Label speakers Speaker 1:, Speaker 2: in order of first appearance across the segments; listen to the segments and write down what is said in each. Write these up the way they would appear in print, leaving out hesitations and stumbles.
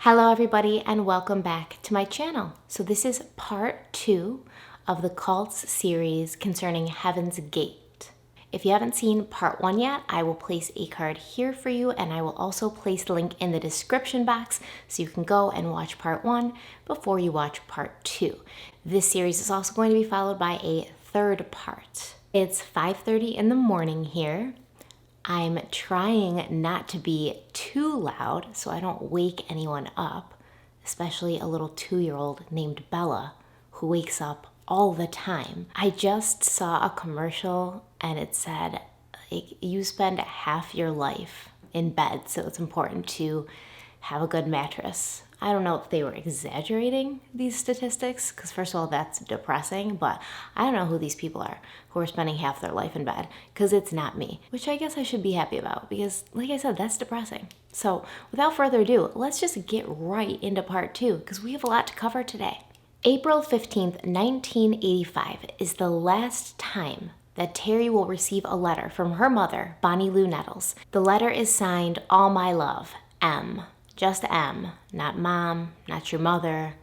Speaker 1: Hello everybody and welcome back to my channel. So this is part 2 of the CULTS series concerning Heaven's Gate. If you haven't seen part 1 yet, I will place a card here for you, and I will also place the link in the description box so you can go and watch part 1 before you watch part 2. This series is also going to be followed by a third part. It's 5:30 in the morning here. I'm trying not to be too loud so I don't wake anyone up, especially a little 2-year-old named Bella who wakes up all the time. I just saw a commercial and it said, you spend half your life in bed, so it's important to have a good mattress. I don't know if they were exaggerating these statistics, because first of all, that's depressing, but I don't know who these people are who are spending half their life in bed, because it's not me, which I guess I should be happy about, because like I said, that's depressing. So without further ado, let's just get right into part 2, because we have a lot to cover today. April 15th, 1985 is the last time that Terry will receive a letter from her mother, Bonnie Lou Nettles. The letter is signed, "All My Love, M." Just M, not mom, not your mother,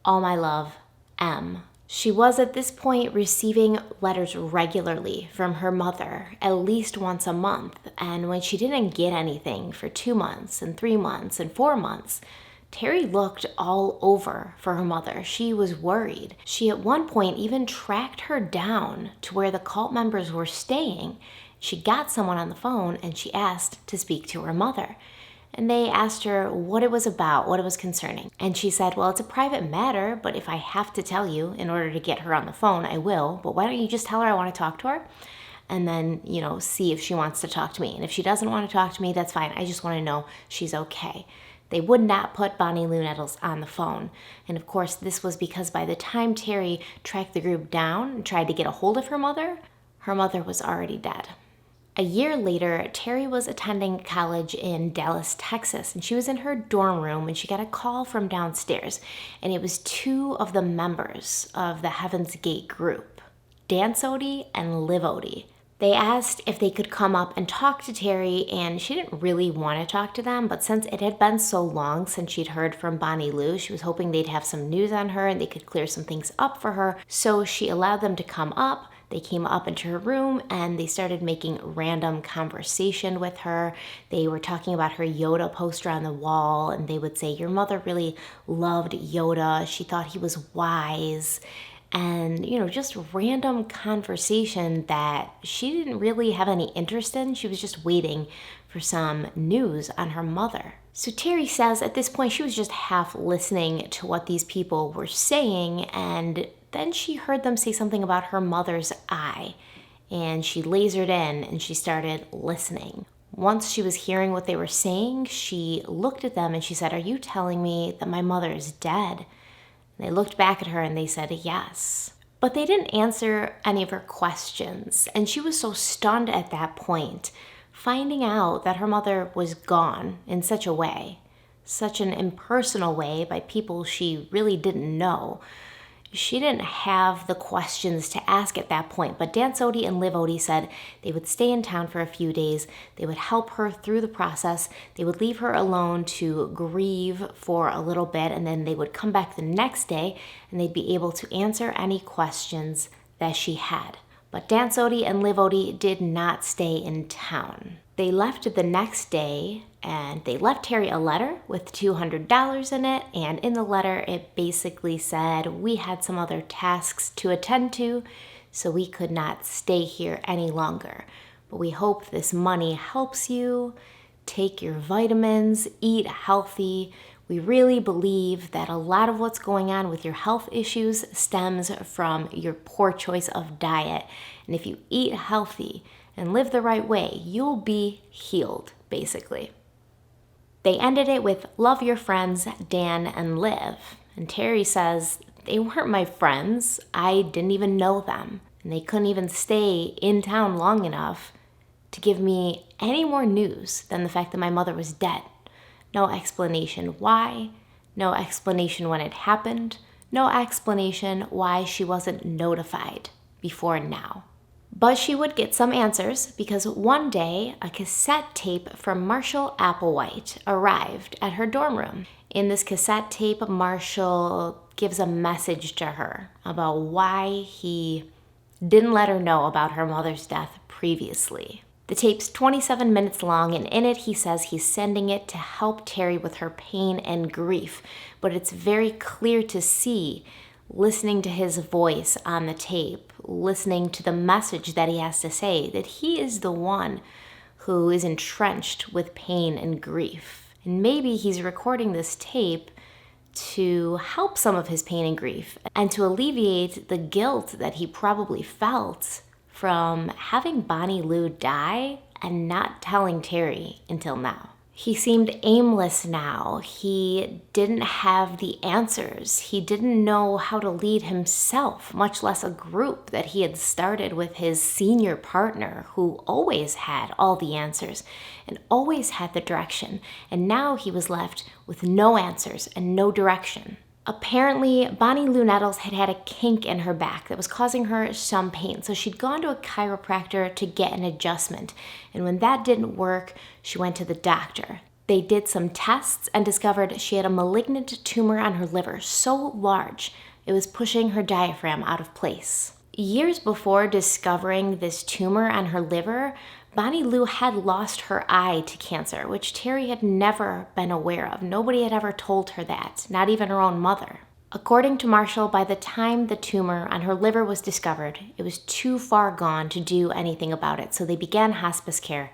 Speaker 1: all my love, M. She was at this point receiving letters regularly from her mother, at least once a month, and when she didn't get anything for 2 months and 3 months and 4 months, Terry looked all over for her mother. She was worried. She at one point even tracked her down to where the cult members were staying. She got someone on the phone and she asked to speak to her mother. And they asked her what it was about, what it was concerning. And she said, well, it's a private matter, but if I have to tell you in order to get her on the phone, I will. But why don't you just tell her I want to talk to her? And then, see if she wants to talk to me. And if she doesn't want to talk to me, that's fine. I just want to know she's okay. They would not put Bonnie Lou Nettles on the phone. And of course, this was because by the time Terry tracked the group down and tried to get a hold of her mother was already dead. A year later, Terry was attending college in Dallas, Texas, and she was in her dorm room when she got a call from downstairs, and it was 2 of the members of the Heaven's Gate group, Dan Sodi and Liv Odie. They asked if they could come up and talk to Terry, and she didn't really want to talk to them, but since it had been so long since she'd heard from Bonnie Lou, she was hoping they'd have some news on her and they could clear some things up for her, so she allowed them to come up. They came up into her room and they started making random conversation with her. They were talking about her Yoda poster on the wall, and they would say, your mother really loved Yoda. She thought he was wise. And, just random conversation that she didn't really have any interest in. She was just waiting for some news on her mother. So Terry says at this point she was just half listening to what these people were saying, and then she heard them say something about her mother's eye, and she lasered in and she started listening. Once she was hearing what they were saying, she looked at them and she said, are you telling me that my mother is dead? And they looked back at her and they said yes. But they didn't answer any of her questions, and she was so stunned at that point, finding out that her mother was gone in such a way, such an impersonal way by people she really didn't know. She didn't have the questions to ask at that point, but Dan Sodi and Liv Odie said they would stay in town for a few days, they would help her through the process, they would leave her alone to grieve for a little bit, and then they would come back the next day and they'd be able to answer any questions that she had. But Dan Sodi and Liv Odie did not stay in town. They left the next day, and they left Terry a letter with $200 in it, and in the letter it basically said, we had some other tasks to attend to, so we could not stay here any longer. But we hope this money helps you. Take your vitamins, eat healthy. We really believe that a lot of what's going on with your health issues stems from your poor choice of diet. And if you eat healthy and live the right way, you'll be healed, basically. They ended it with, love your friends, Dan and Liv. And Terry says, they weren't my friends. I didn't even know them. And they couldn't even stay in town long enough to give me any more news than the fact that my mother was dead. No explanation why, no explanation when it happened, no explanation why she wasn't notified before now. But she would get some answers, because one day a cassette tape from Marshall Applewhite arrived at her dorm room. In this cassette tape, Marshall gives a message to her about why he didn't let her know about her mother's death previously. The tape's 27 minutes long, and in it he says he's sending it to help Terry with her pain and grief. But it's very clear to see, listening to his voice on the tape, listening to the message that he has to say, that he is the one who is entrenched with pain and grief. And maybe he's recording this tape to help some of his pain and grief and to alleviate the guilt that he probably felt from having Bonnie Lou die and not telling Terry until now. He seemed aimless now. He didn't have the answers. He didn't know how to lead himself, much less a group that he had started with his senior partner who always had all the answers and always had the direction. And now he was left with no answers and no direction. Apparently, Bonnie Lou Nettles had had a kink in her back that was causing her some pain, so she'd gone to a chiropractor to get an adjustment, and when that didn't work, she went to the doctor. They did some tests and discovered she had a malignant tumor on her liver so large it was pushing her diaphragm out of place. Years before discovering this tumor on her liver, Bonnie Lou had lost her eye to cancer, which Terry had never been aware of. Nobody had ever told her that, not even her own mother. According to Marshall, by the time the tumor on her liver was discovered, it was too far gone to do anything about it, so they began hospice care,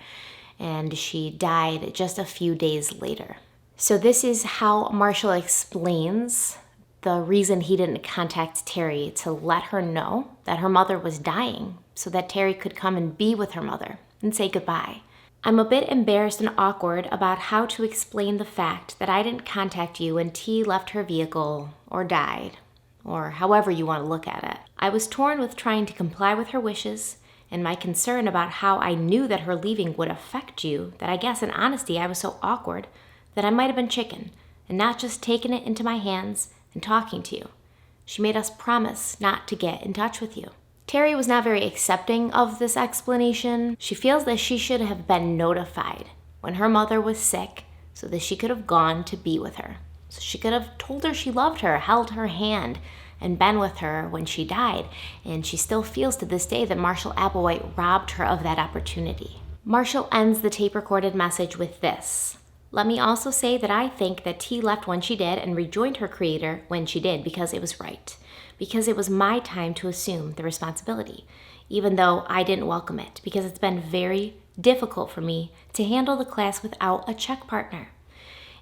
Speaker 1: and she died just a few days later. So this is how Marshall explains the reason he didn't contact Terry, to let her know that her mother was dying so that Terry could come and be with her mother and say goodbye. I'm a bit embarrassed and awkward about how to explain the fact that I didn't contact you when T left her vehicle or died, or however you want to look at it. I was torn with trying to comply with her wishes and my concern about how I knew that her leaving would affect you, that I guess in honesty I was so awkward that I might have been chicken and not just taken it into my hands and talking to you. She made us promise not to get in touch with you. Terry was not very accepting of this explanation. She feels that she should have been notified when her mother was sick so that she could have gone to be with her. So she could have told her she loved her, held her hand, and been with her when she died. And she still feels to this day that Marshall Applewhite robbed her of that opportunity. Marshall ends the tape-recorded message with this: "Let me also say that I think that T left when she did and rejoined her creator when she did because it was right. Because it was my time to assume the responsibility, even though I didn't welcome it, because it's been very difficult for me to handle the class without a check partner.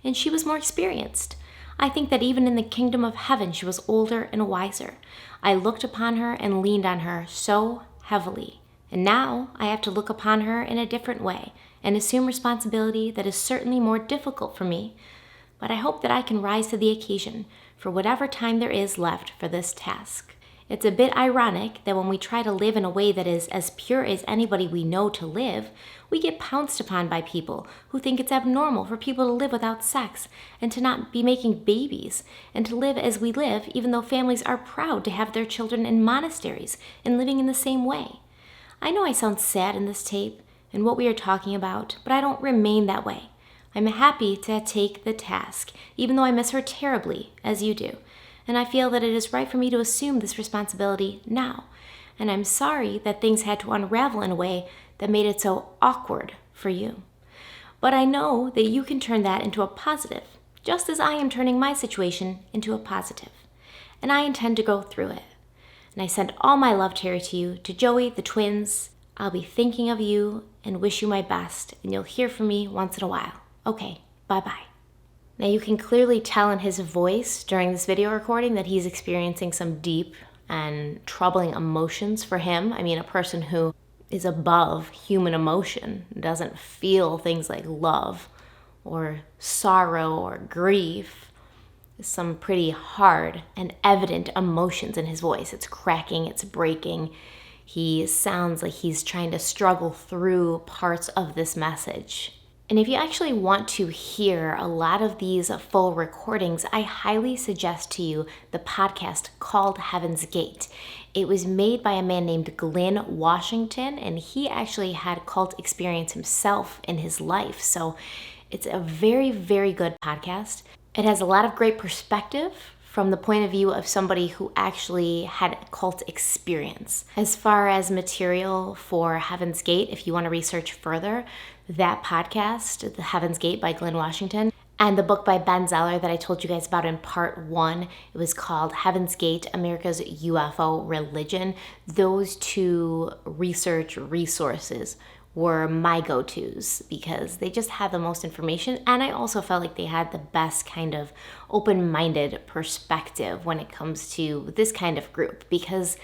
Speaker 1: And she was more experienced. I think that even in the kingdom of heaven, she was older and wiser. I looked upon her and leaned on her so heavily. And now I have to look upon her in a different way and assume responsibility that is certainly more difficult for me. But I hope that I can rise to the occasion for whatever time there is left for this task. It's a bit ironic that when we try to live in a way that is as pure as anybody we know to live, we get pounced upon by people who think it's abnormal for people to live without sex and to not be making babies and to live as we live, even though families are proud to have their children in monasteries and living in the same way. I know I sound sad in this tape and what we are talking about, but I don't remain that way. I'm happy to take the task, even though I miss her terribly, as you do. And I feel that it is right for me to assume this responsibility now. And I'm sorry that things had to unravel in a way that made it so awkward for you. But I know that you can turn that into a positive, just as I am turning my situation into a positive. And I intend to go through it. And I send all my love, Terry, to you, to Joey, the twins. I'll be thinking of you and wish you my best, and you'll hear from me once in a while. Okay, bye-bye. Now you can clearly tell in his voice during this video recording that he's experiencing some deep and troubling emotions for him. I mean, a person who is above human emotion, doesn't feel things like love or sorrow or grief. Some pretty hard and evident emotions in his voice. It's cracking, it's breaking. He sounds like he's trying to struggle through parts of this message. And if you actually want to hear a lot of these full recordings, I highly suggest to you the podcast called Heaven's Gate. It was made by a man named Glenn Washington, and he actually had cult experience himself in his life. So it's a very, very good podcast. It has a lot of great perspective from the point of view of somebody who actually had a cult experience. As far as material for Heaven's Gate, if you want to research further, that podcast, The Heaven's Gate by Glenn Washington, and the book by Ben Zeller that I told you guys about in part 1, it was called Heaven's Gate, America's UFO Religion. Those two research resources were my go-tos because they just had the most information, and I also felt like they had the best kind of open-minded perspective when it comes to this kind of group, because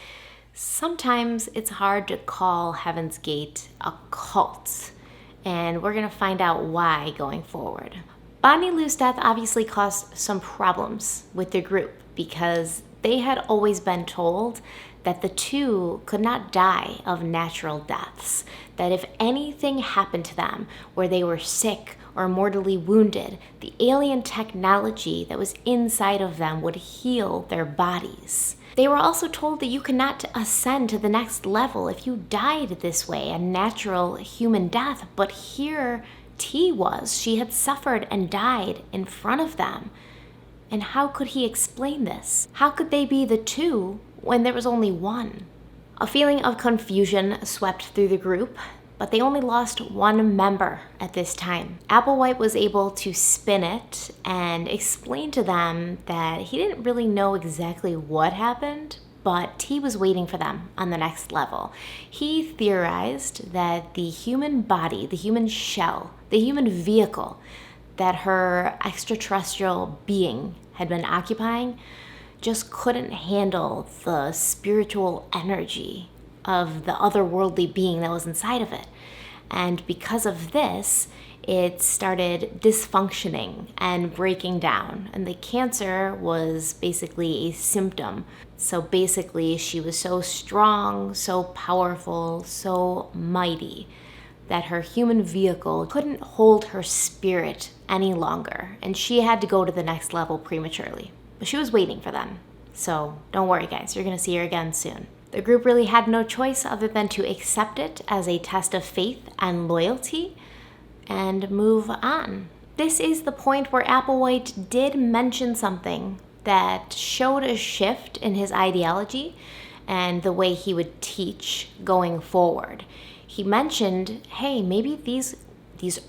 Speaker 1: sometimes it's hard to call Heaven's Gate a cult, and we're gonna find out why going forward. Bonnie Lou's death obviously caused some problems with the group because they had always been told that the two could not die of natural deaths, that if anything happened to them where they were sick or mortally wounded, the alien technology that was inside of them would heal their bodies. They were also told that you could not ascend to the next level if you died this way, a natural human death, but here T was. She had suffered and died in front of them. And how could he explain this? How could they be the two when there was only one? A feeling of confusion swept through the group, but they only lost one member at this time. Applewhite was able to spin it and explain to them that he didn't really know exactly what happened, but T was waiting for them on the next level. He theorized that the human body, the human shell, the human vehicle that her extraterrestrial being had been occupying just couldn't handle the spiritual energy of the otherworldly being that was inside of it. And because of this, it started dysfunctioning and breaking down. And the cancer was basically a symptom. So basically, she was so strong, so powerful, so mighty that her human vehicle couldn't hold her spirit any longer. And she had to go to the next level prematurely. But she was waiting for them. So don't worry, guys. You're going to see her again soon. The group really had no choice other than to accept it as a test of faith and loyalty and move on. This is the point where Applewhite did mention something that showed a shift in his ideology and the way he would teach going forward. He mentioned, hey, maybe these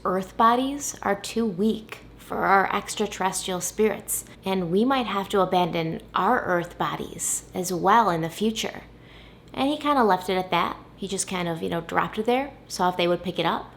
Speaker 1: earth bodies are too weak for our extraterrestrial spirits, and we might have to abandon our earth bodies as well in the future. And he kind of left it at that. He just kind of, dropped it there, saw if they would pick it up.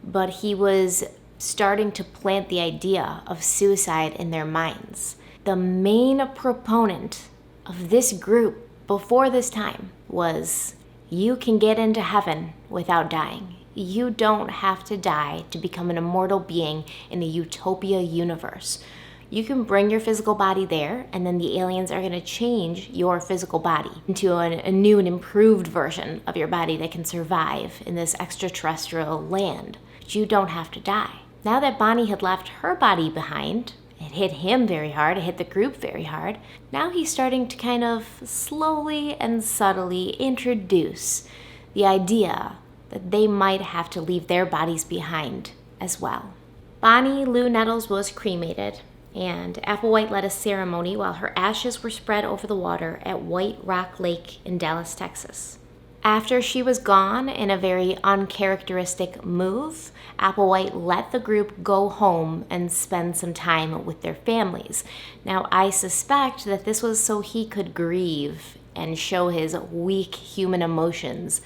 Speaker 1: But he was starting to plant the idea of suicide in their minds. The main proponent of this group before this time was, you can get into heaven without dying. You don't have to die to become an immortal being in a utopia universe. You can bring your physical body there, and then the aliens are going to change your physical body into a new and improved version of your body that can survive in this extraterrestrial land. But you don't have to die. Now that Bonnie had left her body behind, it hit him very hard, it hit the group very hard. Now he's starting to kind of slowly and subtly introduce the idea that they might have to leave their bodies behind as well. Bonnie Lou Nettles was cremated, and Applewhite led a ceremony while her ashes were spread over the water at White Rock Lake in Dallas, Texas. After she was gone, in a very uncharacteristic move, Applewhite let the group go home and spend some time with their families. Now, I suspect that this was so he could grieve and show his weak human emotions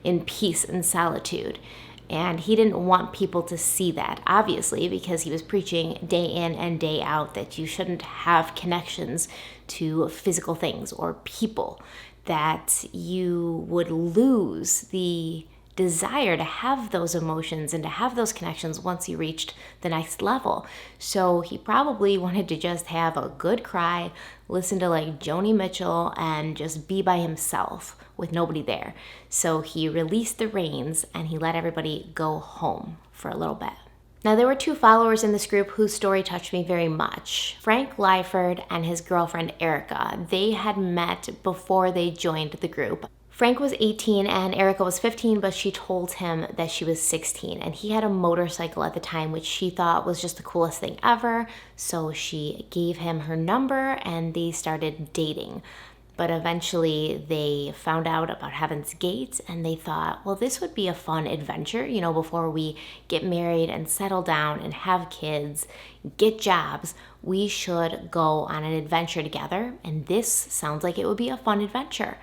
Speaker 1: in peace and solitude. And he didn't want people to see that, obviously, because he was preaching day in and day out that you shouldn't have connections to physical things or people, that you would lose the desire to have those emotions and to have those connections once you reached the next level. So he probably wanted to just have a good cry, listen to like Joni Mitchell, and just be by himself with nobody there. So he released the reins and he let everybody go home for a little bit. Now, there were two followers in this group whose story touched me very much. Frank Lyford and his girlfriend Erica. They had met before they joined the group. Frank was 18 and Erica was 15, but she told him that she was 16. And he had a motorcycle at the time, which she thought was just the coolest thing ever. So she gave him her number and they started dating. But eventually they found out about Heaven's Gate and they thought, well, this would be a fun adventure, you know, before we get married and settle down and have kids, get jobs, we should go on an adventure together. And this sounds like it would be a fun adventure.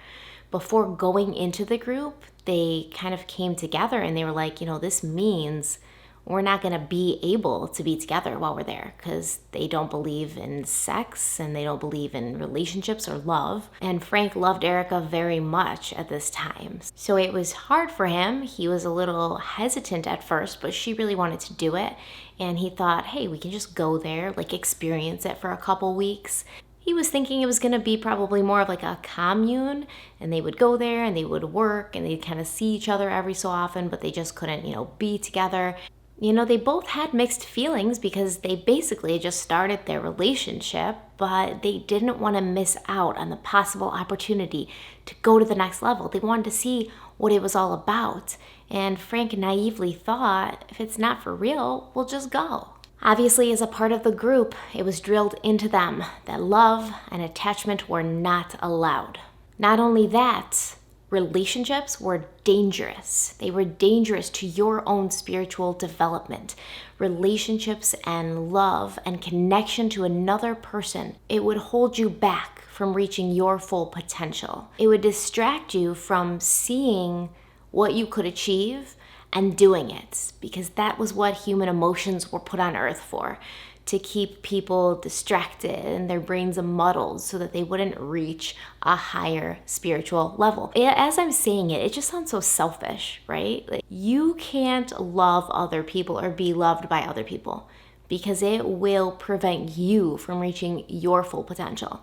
Speaker 1: Before going into the group, they kind of came together and they were like, you know, this means we're not going to be able to be together while we're there because they don't believe in sex and they don't believe in relationships or love. And Frank loved Erica very much at this time. So it was hard for him. He was a little hesitant at first, but she really wanted to do it. And he thought, hey, we can just go there, like experience it for a couple weeks. He was thinking it was going to be probably more of like a commune and they would go there and they would work and they'd kind of see each other every so often, but they just couldn't, you know, be together. You know, they both had mixed feelings because they basically just started their relationship, but they didn't want to miss out on the possible opportunity to go to the next level. They wanted to see what it was all about. And Frank naively thought, if it's not for real, we'll just go. Obviously, as a part of the group, it was drilled into them that love and attachment were not allowed. Not only that, relationships were dangerous. They were dangerous to your own spiritual development. Relationships and love and connection to another person, it would hold you back from reaching your full potential. It would distract you from seeing what you could achieve and doing it, because that was what human emotions were put on earth for, to keep people distracted and their brains muddled so that they wouldn't reach a higher spiritual level. As I'm saying it, it just sounds so selfish, right? Like, you can't love other people or be loved by other people because it will prevent you from reaching your full potential.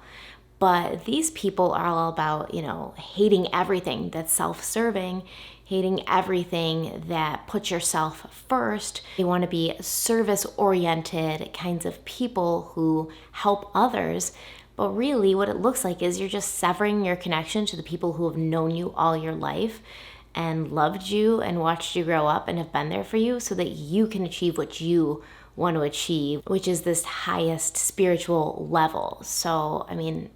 Speaker 1: But these people are all about, you know, hating everything that's self-serving, hating everything that puts yourself first. They want to be service-oriented kinds of people who help others. But really what it looks like is you're just severing your connection to the people who have known you all your life and loved you and watched you grow up and have been there for you so that you can achieve what you want to achieve, which is this highest spiritual level. So, I mean,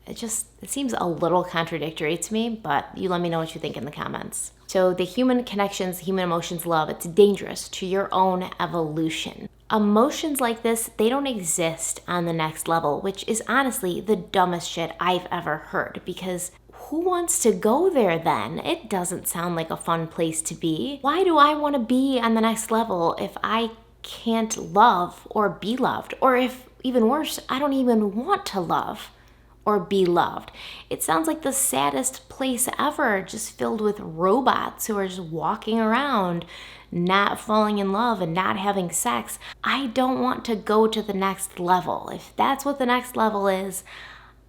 Speaker 1: it seems a little contradictory to me, but you let me know what you think in the comments. So the human connections, human emotions, love, it's dangerous to your own evolution. Emotions like this, they don't exist on the next level, which is honestly the dumbest shit I've ever heard, because who wants to go there then? It doesn't sound like a fun place to be. Why do I want to be on the next level if I can't love or be loved? Or if, even worse, I don't even want to love or be loved. It sounds like the saddest place ever, just filled with robots who are just walking around, not falling in love and not having sex. I don't want to go to the next level. If that's what the next level is,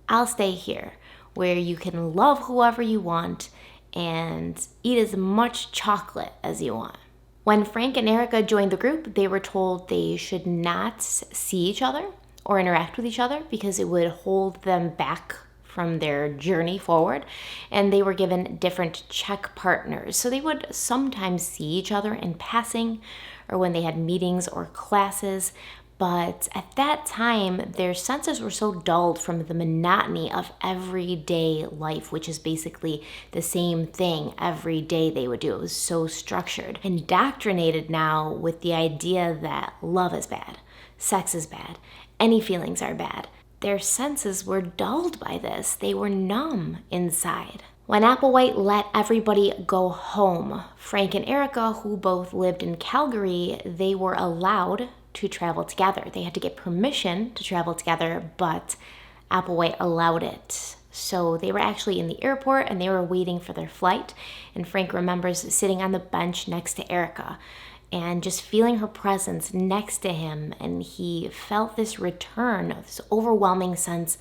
Speaker 1: I'll stay here, where you can love whoever you want and eat as much chocolate as you want. When Frank and Erica joined the group, they were told they should not see each other or interact with each other because it would hold them back from their journey forward. And they were given different check partners. So they would sometimes see each other in passing or when they had meetings or classes. But at that time, their senses were so dulled from the monotony of everyday life, which is basically the same thing every day they would do. It was so structured, indoctrinated now with the idea that love is bad, sex is bad, any feelings are bad. Their senses were dulled by this. They were numb inside. When Applewhite let everybody go home, Frank and Erica, who both lived in Calgary, they were allowed to travel together. They had to get permission to travel together, but Applewhite allowed it. So they were actually in the airport and they were waiting for their flight. And Frank remembers sitting on the bench next to Erica and just feeling her presence next to him. And he felt this return of this overwhelming sense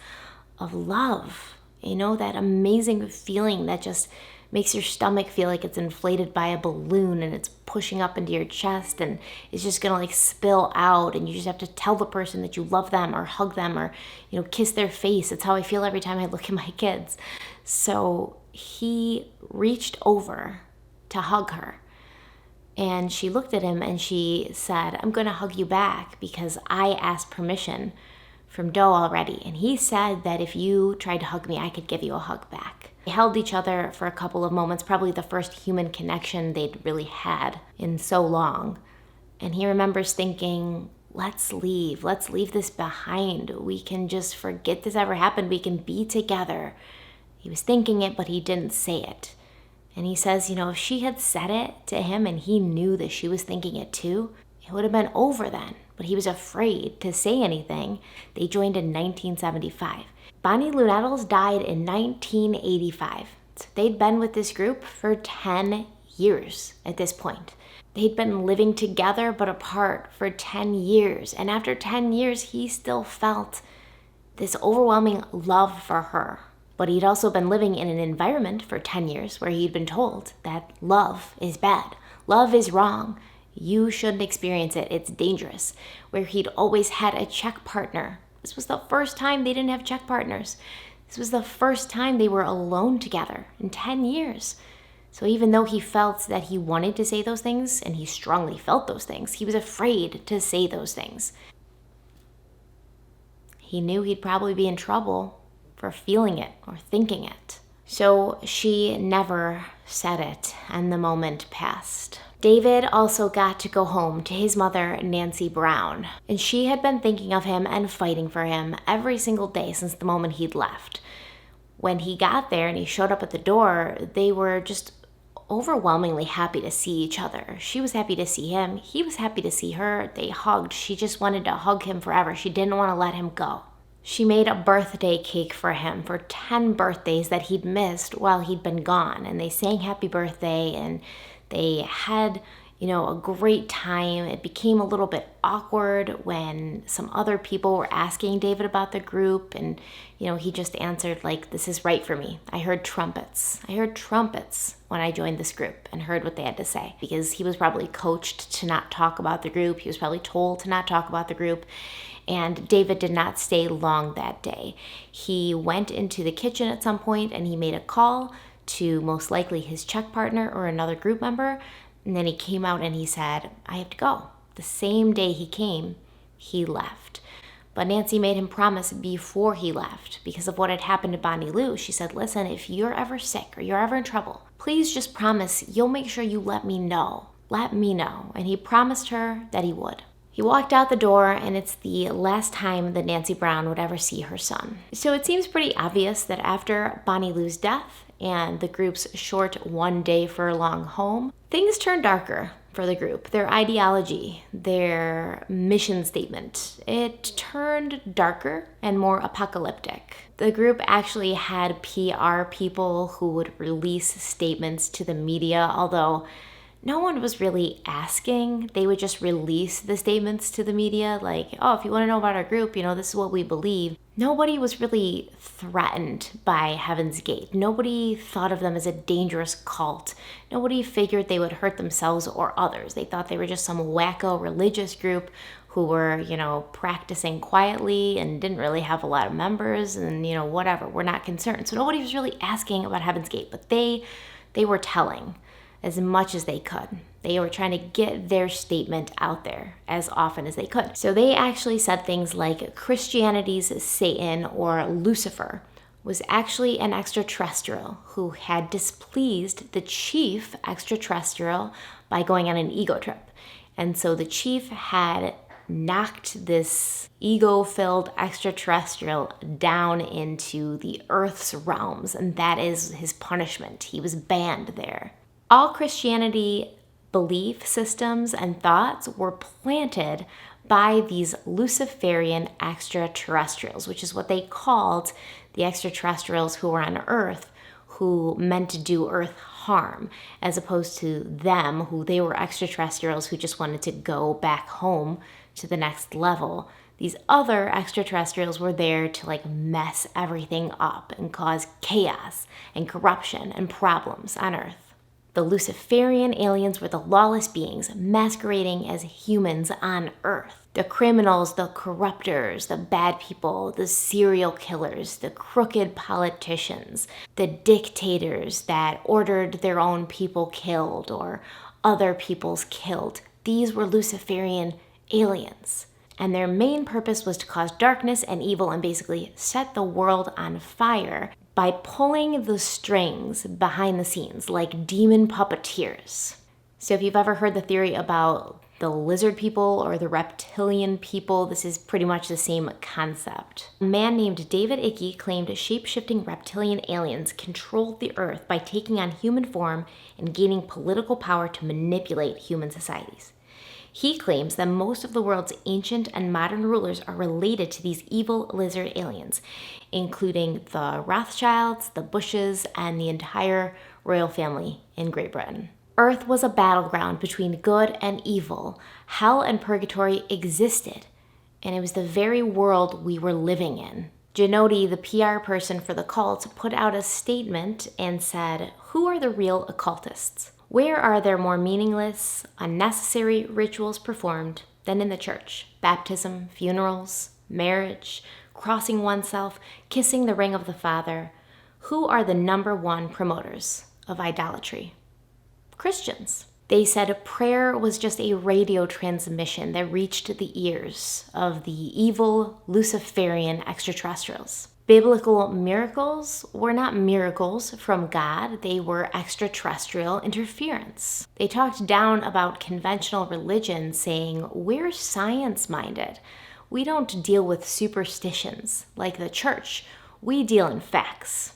Speaker 1: of love. You know, that amazing feeling that just makes your stomach feel like it's inflated by a balloon and it's pushing up into your chest and it's just gonna like spill out, and you just have to tell the person that you love them or hug them or, you know, kiss their face. It's how I feel every time I look at my kids. So he reached over to hug her. And she looked at him and she said, I'm going to hug you back because I asked permission from Joah already. And he said that if you tried to hug me, I could give you a hug back. They held each other for a couple of moments, probably the first human connection they'd really had in so long. And he remembers thinking, let's leave this behind. We can just forget this ever happened. We can be together. He was thinking it, but he didn't say it. And he says, if she had said it to him and he knew that she was thinking it too, it would have been over then. But he was afraid to say anything. They joined in 1975. Lou Nettles died in 1985. So they'd been with this group for 10 years at this point. They'd been living together but apart for 10 years. And after 10 years, he still felt this overwhelming love for her. But he'd also been living in an environment for 10 years where he'd been told that love is bad. Love is wrong. You shouldn't experience it. It's dangerous. Where he'd always had a check partner. This was the first time they didn't have check partners. This was the first time they were alone together in 10 years. So even though he felt that he wanted to say those things, and he strongly felt those things, he was afraid to say those things. He knew he'd probably be in trouble for feeling it or thinking it. So she never said it, and the moment passed. David also got to go home to his mother, Nancy Brown, and she had been thinking of him and fighting for him every single day since the moment he'd left. When he got there and he showed up at the door, they were just overwhelmingly happy to see each other. She was happy to see him. He was happy to see her. They hugged. She just wanted to hug him forever. She didn't want to let him go. She made a birthday cake for him for 10 birthdays that he'd missed while he'd been gone. And they sang happy birthday and they had, a great time. It became a little bit awkward when some other people were asking David about the group. And, he just answered like, this is right for me. I heard trumpets. When I joined this group and heard what they had to say, because he was probably coached to not talk about the group. He was probably told to not talk about the group. And David did not stay long that day. He went into the kitchen at some point and he made a call to most likely his check partner or another group member. And then he came out and he said, I have to go. The same day he came, he left. But Nancy made him promise before he left because of what had happened to Bonnie Lou. She said, listen, if you're ever sick or you're ever in trouble, please just promise you'll make sure you let me know. Let me know. And he promised her that he would. He walked out the door, and it's the last time that Nancy Brown would ever see her son. So it seems pretty obvious that after Bonnie Lou's death and the group's short one-day-furlong home, things turned darker for the group. Their ideology, their mission statement, it turned darker and more apocalyptic. The group actually had PR people who would release statements to the media, although no one was really asking. They would just release the statements to the media like, oh, if you want to know about our group, this is what we believe. Nobody was really threatened by Heaven's Gate. Nobody thought of them as a dangerous cult. Nobody figured they would hurt themselves or others. They thought they were just some wacko religious group who were, practicing quietly and didn't really have a lot of members and, whatever. We're not concerned. So nobody was really asking about Heaven's Gate, but they were telling as much as they could. They were trying to get their statement out there as often as they could. So they actually said things like Christianity's Satan or Lucifer was actually an extraterrestrial who had displeased the chief extraterrestrial by going on an ego trip. And so the chief had knocked this ego-filled extraterrestrial down into the Earth's realms, and that is his punishment. He was banned there. All Christianity belief systems and thoughts were planted by these Luciferian extraterrestrials, which is what they called the extraterrestrials who were on Earth, who meant to do Earth harm, as opposed to them, who they were extraterrestrials who just wanted to go back home to the next level. These other extraterrestrials were there to mess everything up and cause chaos and corruption and problems on Earth. The Luciferian aliens were the lawless beings masquerading as humans on Earth. The criminals, the corruptors, the bad people, the serial killers, the crooked politicians, the dictators that ordered their own people killed or other people's killed. These were Luciferian aliens. And their main purpose was to cause darkness and evil and basically set the world on fire by pulling the strings behind the scenes like demon puppeteers. So if you've ever heard the theory about the lizard people or the reptilian people, this is pretty much the same concept. A man named David Icke claimed shape-shifting reptilian aliens controlled the earth by taking on human form and gaining political power to manipulate human societies. He claims that most of the world's ancient and modern rulers are related to these evil lizard aliens, including the Rothschilds, the Bushes, and the entire royal family in Great Britain. Earth was a battleground between good and evil. Hell and purgatory existed, and it was the very world we were living in. Genotti, the PR person for the cult, put out a statement and said, "Who are the real occultists? Where are there more meaningless, unnecessary rituals performed than in the church? Baptism, funerals, marriage, crossing oneself, kissing the ring of the Father. Who are the number one promoters of idolatry? Christians." They said prayer was just a radio transmission that reached the ears of the evil Luciferian extraterrestrials. Biblical miracles were not miracles from God, they were extraterrestrial interference. They talked down about conventional religion, saying, "We're science-minded. We don't deal with superstitions like the church. We deal in facts."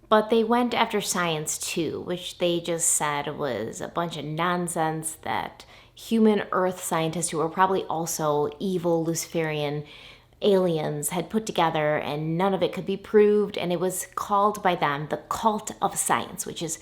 Speaker 1: But they went after science too, which they just said was a bunch of nonsense that human Earth scientists who were probably also evil Luciferian aliens had put together, and none of it could be proved, and it was called by them the cult of science, which is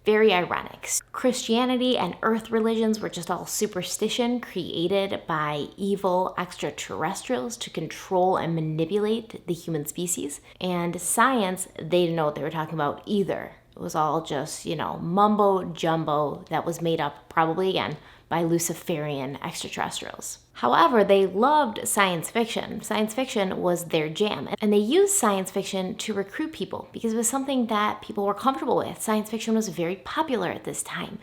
Speaker 1: very ironic. Christianity and Earth religions were just all superstition created by evil extraterrestrials to control and manipulate the human species. And science, they didn't know what they were talking about either. It was all just, mumbo jumbo that was made up, probably again, by Luciferian extraterrestrials. However, they loved science fiction. Science fiction was their jam. And they used science fiction to recruit people because it was something that people were comfortable with. Science fiction was very popular at this time.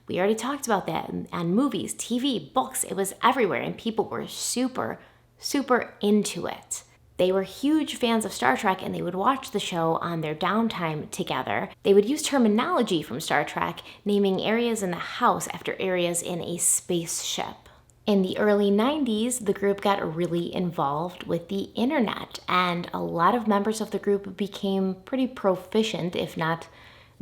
Speaker 1: We already talked about that on movies, TV, books. It was everywhere, and people were super, super into it. They were huge fans of Star Trek, and they would watch the show on their downtime together. They would use terminology from Star Trek, naming areas in the house after areas in a spaceship. In the early 90s, the group got really involved with the internet, and a lot of members of the group became pretty proficient, if not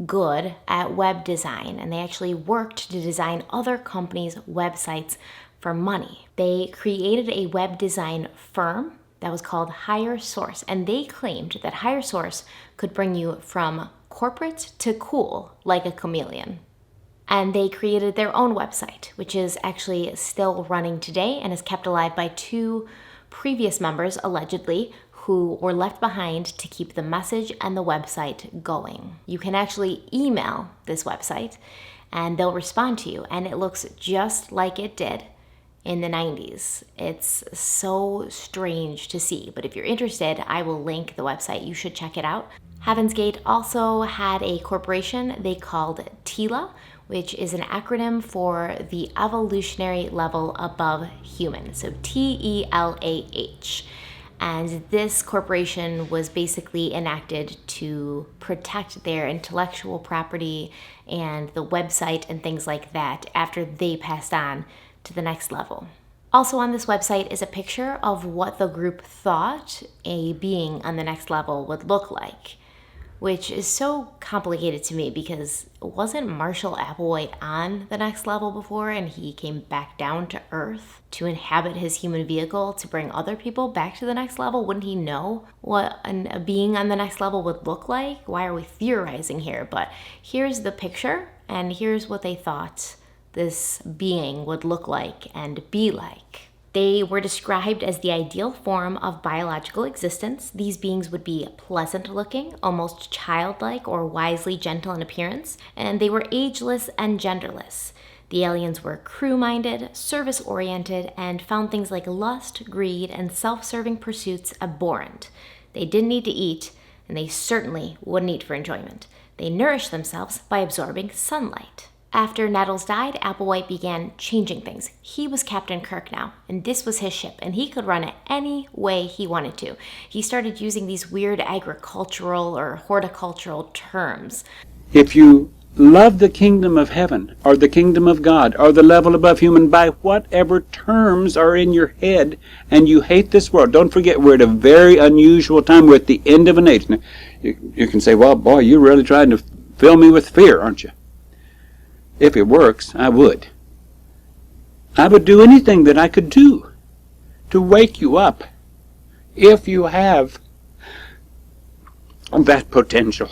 Speaker 1: good, at web design, and they actually worked to design other companies' websites for money. They created a web design firm that was called Higher Source, and they claimed that Higher Source could bring you from corporate to cool like a chameleon. And they created their own website, which is actually still running today and is kept alive by two previous members, allegedly, who were left behind to keep the message and the website going. You can actually email this website and they'll respond to you, and it looks just like it did in the 90s. It's so strange to see, but if you're interested, I will link the website. You should check it out. Heaven's Gate also had a corporation they called TELA, which is an acronym for the evolutionary level above human, so TELAH. And this corporation was basically enacted to protect their intellectual property and the website and things like that after they passed on to the next level. Also on this website is a picture of what the group thought a being on the next level would look like, which is so complicated to me because wasn't Marshall Applewhite on the next level before, and he came back down to Earth to inhabit his human vehicle to bring other people back to the next level? Wouldn't he know what a being on the next level would look like? Why are we theorizing here? But here's the picture, and here's what they thought this being would look like and be like. They were described as the ideal form of biological existence. These beings would be pleasant looking, almost childlike or wisely gentle in appearance, and they were ageless and genderless. The aliens were crew-minded, service-oriented, and found things like lust, greed, and self-serving pursuits abhorrent. They didn't need to eat, and they certainly wouldn't eat for enjoyment. They nourished themselves by absorbing sunlight. After Nettles died, Applewhite began changing things. He was Captain Kirk now, and this was his ship, and he could run it any way he wanted to. He started using these weird agricultural or horticultural terms.
Speaker 2: If you love the kingdom of heaven, or the kingdom of God, or the level above human by whatever terms are in your head, and you hate this world, don't forget we're at a very unusual time. We're at the end of an age. Now, you can say, well, boy, you're really trying to fill me with fear, aren't you? If it works, I would. I would do anything that I could do to wake you up if you have that potential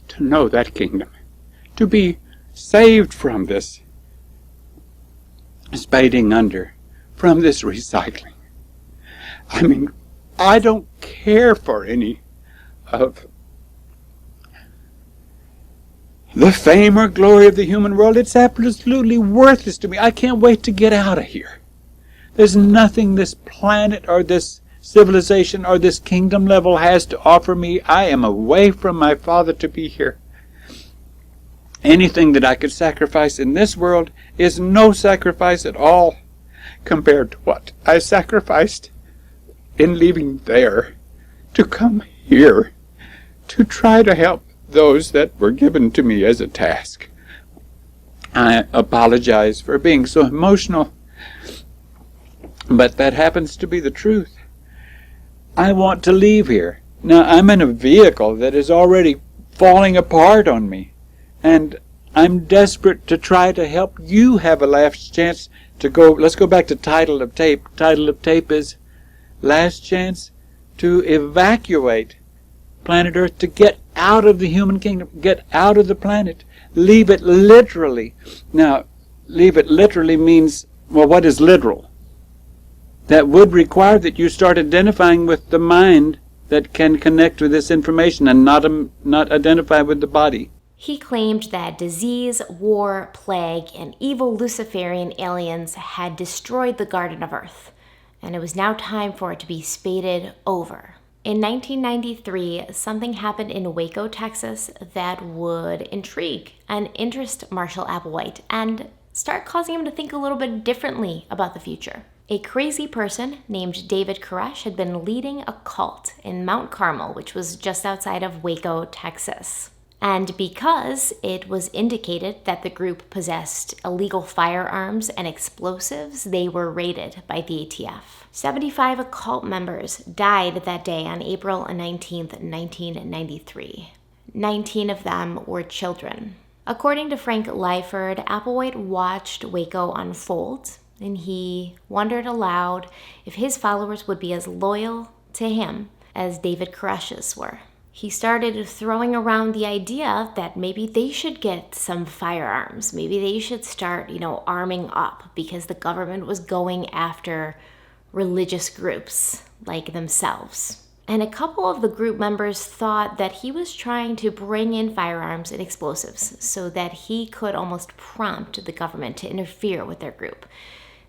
Speaker 2: to know that kingdom, to be saved from this spading under, from this recycling. I mean, I don't care for any of the fame or glory of the human world. It's absolutely worthless to me. I can't wait to get out of here. There's nothing this planet or this civilization or this kingdom level has to offer me. I am away from my Father to be here. Anything that I could sacrifice in this world is no sacrifice at all compared to what I sacrificed in leaving there to come here to try to help those that were given to me as a task. I apologize for being so emotional, but that happens to be the truth. I want to leave here. Now, I'm in a vehicle that is already falling apart on me, and I'm desperate to try to help you have a last chance to go. Let's go back to title of tape. Title of tape is Last Chance to Evacuate Planet Earth, to get out of the human kingdom, get out of the planet, leave it literally. Now, leave it literally means, well, what is literal? That would require that you start identifying with the mind that can connect with this information and not identify with the body.
Speaker 1: He claimed that disease, war, plague, and evil Luciferian aliens had destroyed the Garden of Earth, and it was now time for it to be spaded over. In 1993, something happened in Waco, Texas that would intrigue and interest Marshall Applewhite and start causing him to think a little bit differently about the future. A crazy person named David Koresh had been leading a cult in Mount Carmel, which was just outside of Waco, Texas. And because it was indicated that the group possessed illegal firearms and explosives, they were raided by the ATF. 75 cult members died that day on April 19th, 1993. 19 of them were children. According to Frank Lyford, Applewhite watched Waco unfold, and he wondered aloud if his followers would be as loyal to him as David Koresh's were. He started throwing around the idea that maybe they should get some firearms. Maybe they should start, arming up because the government was going after religious groups like themselves. And a couple of the group members thought that he was trying to bring in firearms and explosives so that he could almost prompt the government to interfere with their group.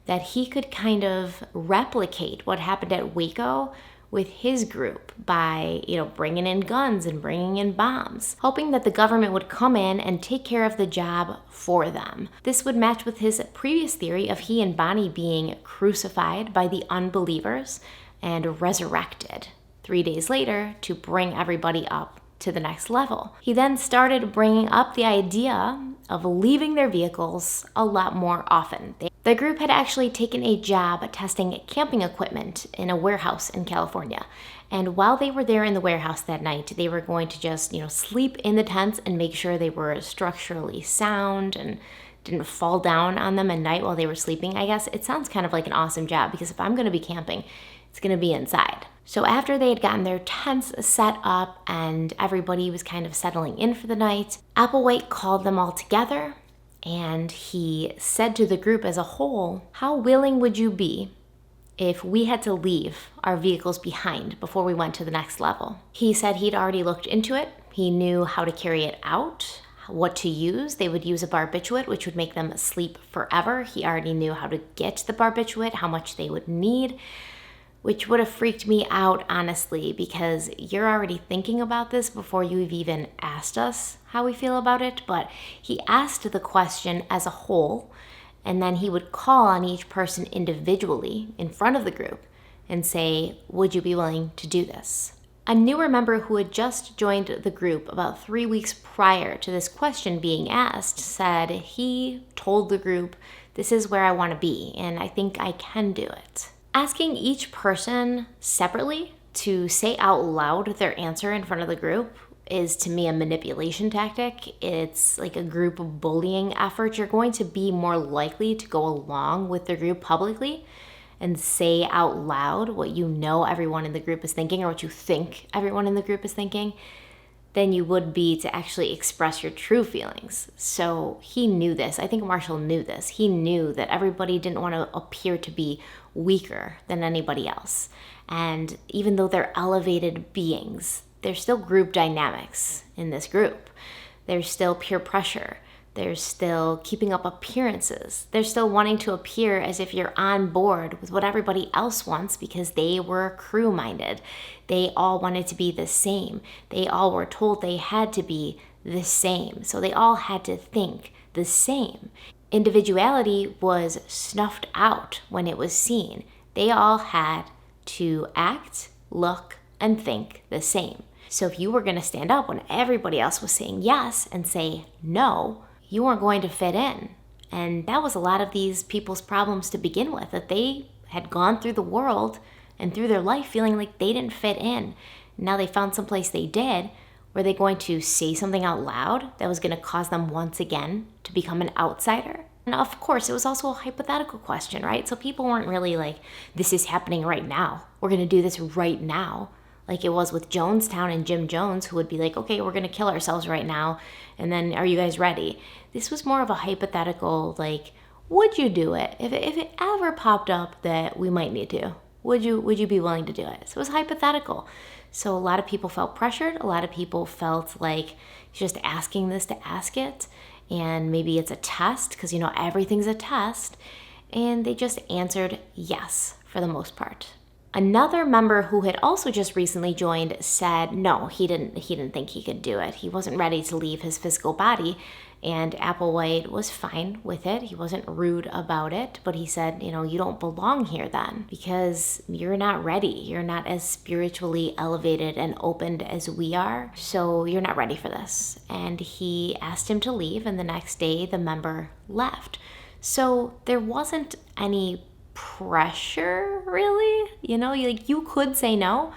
Speaker 1: That he could kind of replicate what happened at Waco with his group by, bringing in guns and bringing in bombs, hoping that the government would come in and take care of the job for them. This would match with his previous theory of he and Bonnie being crucified by the unbelievers and resurrected 3 days later to bring everybody up to the next level. He then started bringing up the idea of leaving their vehicles a lot more often. The group had actually taken a job testing camping equipment in a warehouse in California. And while they were there in the warehouse that night, they were going to just, sleep in the tents and make sure they were structurally sound and didn't fall down on them at night while they were sleeping. I guess it sounds kind of like an awesome job because if I'm going to be camping, it's going to be inside. So after they had gotten their tents set up and everybody was kind of settling in for the night, Applewhite called them all together and he said to the group as a whole, how willing would you be if we had to leave our vehicles behind before we went to the next level? He said he'd already looked into it. He knew how to carry it out, what to use. They would use a barbiturate, which would make them sleep forever. He already knew how to get the barbiturate, how much they would need, which would have freaked me out, honestly, because you're already thinking about this before you've even asked us how we feel about it. But he asked the question as a whole, and then he would call on each person individually in front of the group and say, would you be willing to do this? A newer member who had just joined the group about 3 weeks prior to this question being asked said he told the group, this is where I want to be, and I think I can do it. Asking each person separately to say out loud their answer in front of the group is, to me, a manipulation tactic. It's like a group bullying effort. You're going to be more likely to go along with the group publicly and say out loud what you know everyone in the group is thinking, or what you think everyone in the group is thinking, than you would be to actually express your true feelings. So he knew this. I think Marshall knew this. He knew that everybody didn't want to appear to be weaker than anybody else. And even though they're elevated beings, there's still group dynamics in this group. There's still peer pressure. There's still keeping up appearances. There's still wanting to appear as if you're on board with what everybody else wants because they were crew-minded. They all wanted to be the same. They all were told they had to be the same. So they all had to think the same. Individuality was snuffed out when it was seen. They all had to act, look, and think the same. So if you were going to stand up when everybody else was saying yes and say no, you weren't going to fit in. And that was a lot of these people's problems to begin with, that they had gone through the world and through their life feeling like they didn't fit in. Now they found someplace they did. Were they going to say something out loud that was going to cause them once again to become an outsider? And of course, it was also a hypothetical question, right? So people weren't really like, this is happening right now. We're going to do this right now. Like it was with Jonestown and Jim Jones, who would be like, okay, we're going to kill ourselves right now. And then, are you guys ready? This was more of a hypothetical, like, would you do it? If it ever popped up that we might need to, would you be willing to do it? So it was hypothetical. So a lot of people felt pressured. A lot of people felt like just asking this to ask it. And maybe it's a test, because, everything's a test. And they just answered yes for the most part. Another member who had also just recently joined said no, he didn't think he could do it. He wasn't ready to leave his physical body, and Applewhite was fine with it. He wasn't rude about it, but he said, you don't belong here then, because you're not ready. You're not as spiritually elevated and opened as we are, so you're not ready for this. And he asked him to leave, and the next day the member left. So there wasn't any pressure, really. You could say no,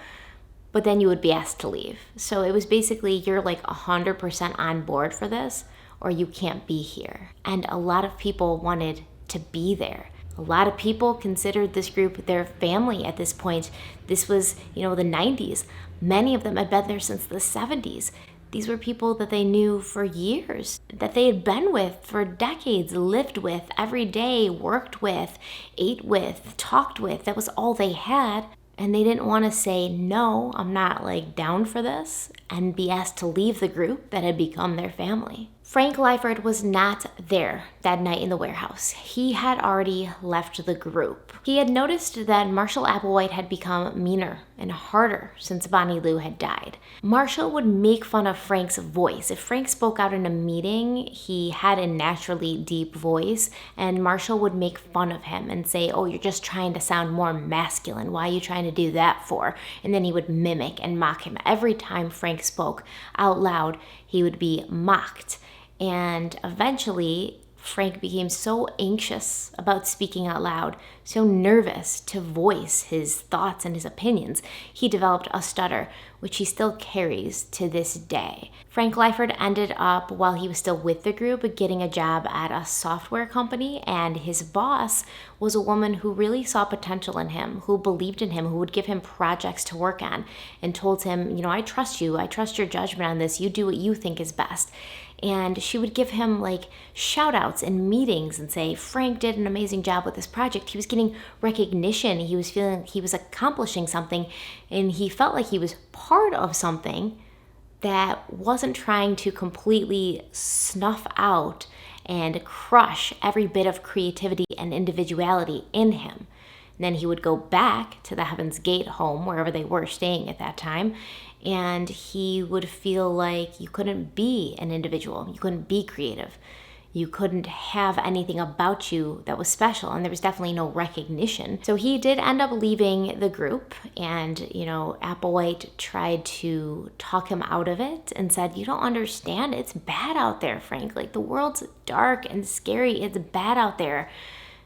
Speaker 1: but then you would be asked to leave. So it was basically, you're like 100% on board for this, or you can't be here. And a lot of people wanted to be there. A lot of people considered this group their family at this point. This was, the 90s. Many of them had been there since the 70s. These were people that they knew for years, that they had been with for decades, lived with every day, worked with, ate with, talked with. That was all they had. And they didn't want to say, no, I'm not down for this, and be asked to leave the group that had become their family. Frank Lyford was not there that night in the warehouse. He had already left the group. He had noticed that Marshall Applewhite had become meaner and harder since Bonnie Lou had died. Marshall would make fun of Frank's voice. If Frank spoke out in a meeting, he had a naturally deep voice, and Marshall would make fun of him and say, oh, you're just trying to sound more masculine. Why are you trying to do that for? And then he would mimic and mock him. Every time Frank spoke out loud, he would be mocked. And eventually, Frank became so anxious about speaking out loud, so nervous to voice his thoughts and his opinions, he developed a stutter, which he still carries to this day. Frank Lyford ended up, while he was still with the group, getting a job at a software company, and his boss was a woman who really saw potential in him, who believed in him, who would give him projects to work on, and told him, I trust you, I trust your judgment on this, you do what you think is best. And she would give him shout outs in meetings and say, Frank did an amazing job with this project. He was getting recognition. He was feeling he was accomplishing something, and he felt like he was part of something that wasn't trying to completely snuff out and crush every bit of creativity and individuality in him. And then he would go back to the Heaven's Gate home, wherever they were staying at that time, and he would feel like you couldn't be an individual, you couldn't be creative, you couldn't have anything about you that was special, and there was definitely no recognition. So he did end up leaving the group, and Applewhite tried to talk him out of it and said, "You don't understand, it's bad out there, Frank. Like, the world's dark and scary, it's bad out there."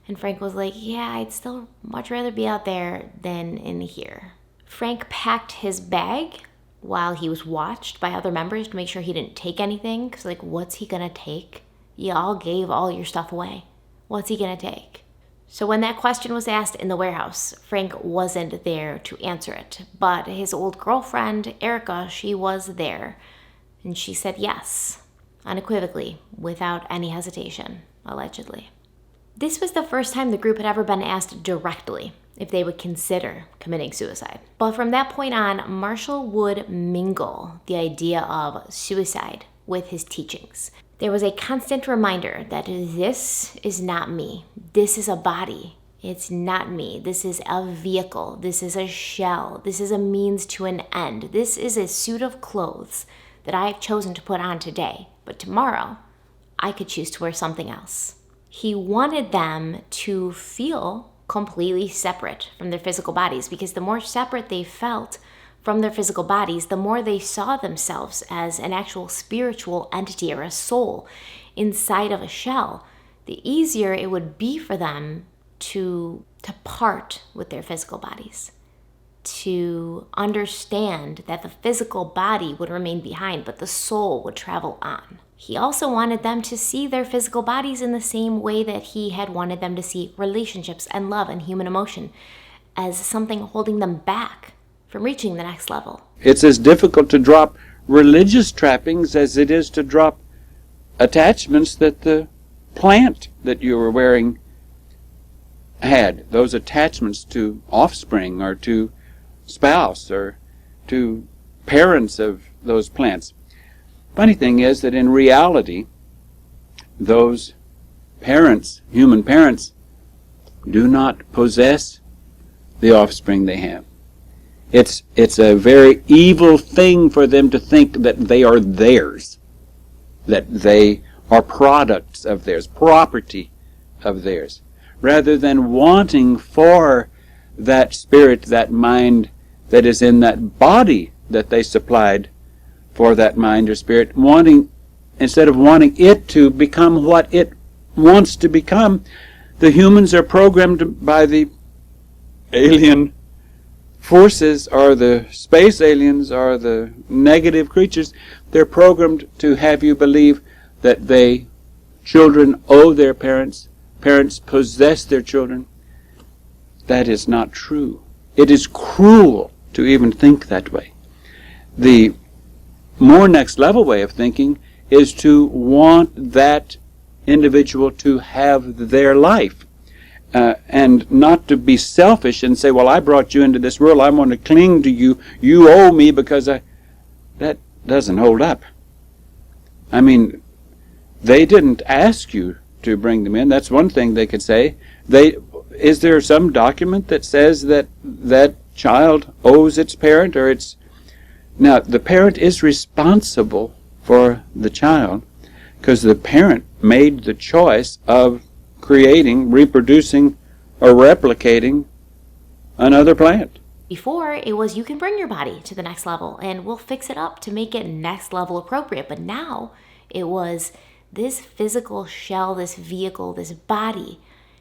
Speaker 1: And Frank was like, "Yeah, I'd still much rather be out there than in here." Frank packed his bag while he was watched by other members to make sure he didn't take anything, because like, what's he gonna take? You all gave all your stuff away. What's he gonna take? So when that question was asked in the warehouse, Frank wasn't there to answer it, but his old girlfriend, Erica, she was there. And she said yes, unequivocally, without any hesitation, allegedly. This was the first time the group had ever been asked directly if they would consider committing suicide. But from that point on, Marshall would mingle the idea of suicide with his teachings. There was a constant reminder that this is not me. This is a body. It's not me. This is a vehicle. This is a shell. This is a means to an end. This is a suit of clothes that I have chosen to put on today. But tomorrow, I could choose to wear something else. He wanted them to feel completely separate from their physical bodies, because the more separate they felt from their physical bodies, the more they saw themselves as an actual spiritual entity or a soul inside of a shell, the easier it would be for them to part with their physical bodies, to understand that the physical body would remain behind, but the soul would travel on. He also wanted them to see their physical bodies in the same way that he had wanted them to see relationships and love and human emotion, as something holding them back from reaching the next level.
Speaker 2: It's as difficult to drop religious trappings as it is to drop attachments that the plant that you were wearing had. Those attachments to offspring or to spouse or to parents of those plants. Funny thing is that in reality, those parents, human parents, do not possess the offspring they have. It's a very evil thing for them to think that they are theirs, that they are products of theirs, property of theirs, rather than wanting for that spirit, that mind that is in that body that they supplied for that mind or spirit, instead of wanting it to become what it wants to become. The humans are programmed by the alien forces, or the space aliens, or the negative creatures. They're programmed to have you believe that children owe their parents possess their children. That is not true. It is cruel to even think that way. The more next level way of thinking is to want that individual to have their life. And not to be selfish and say, well, I brought you into this world, I want to cling to you, you owe me because that doesn't hold up. I mean, they didn't ask you to bring them in. That's one thing they could say. Is there some document that says that that child owes its parent, or its... Now, the parent is responsible for the child because the parent made the choice of creating, reproducing, or replicating another plant.
Speaker 1: Before, it was you can bring your body to the next level and we'll fix it up to make it next level appropriate. But now it was this physical shell, this vehicle, this body,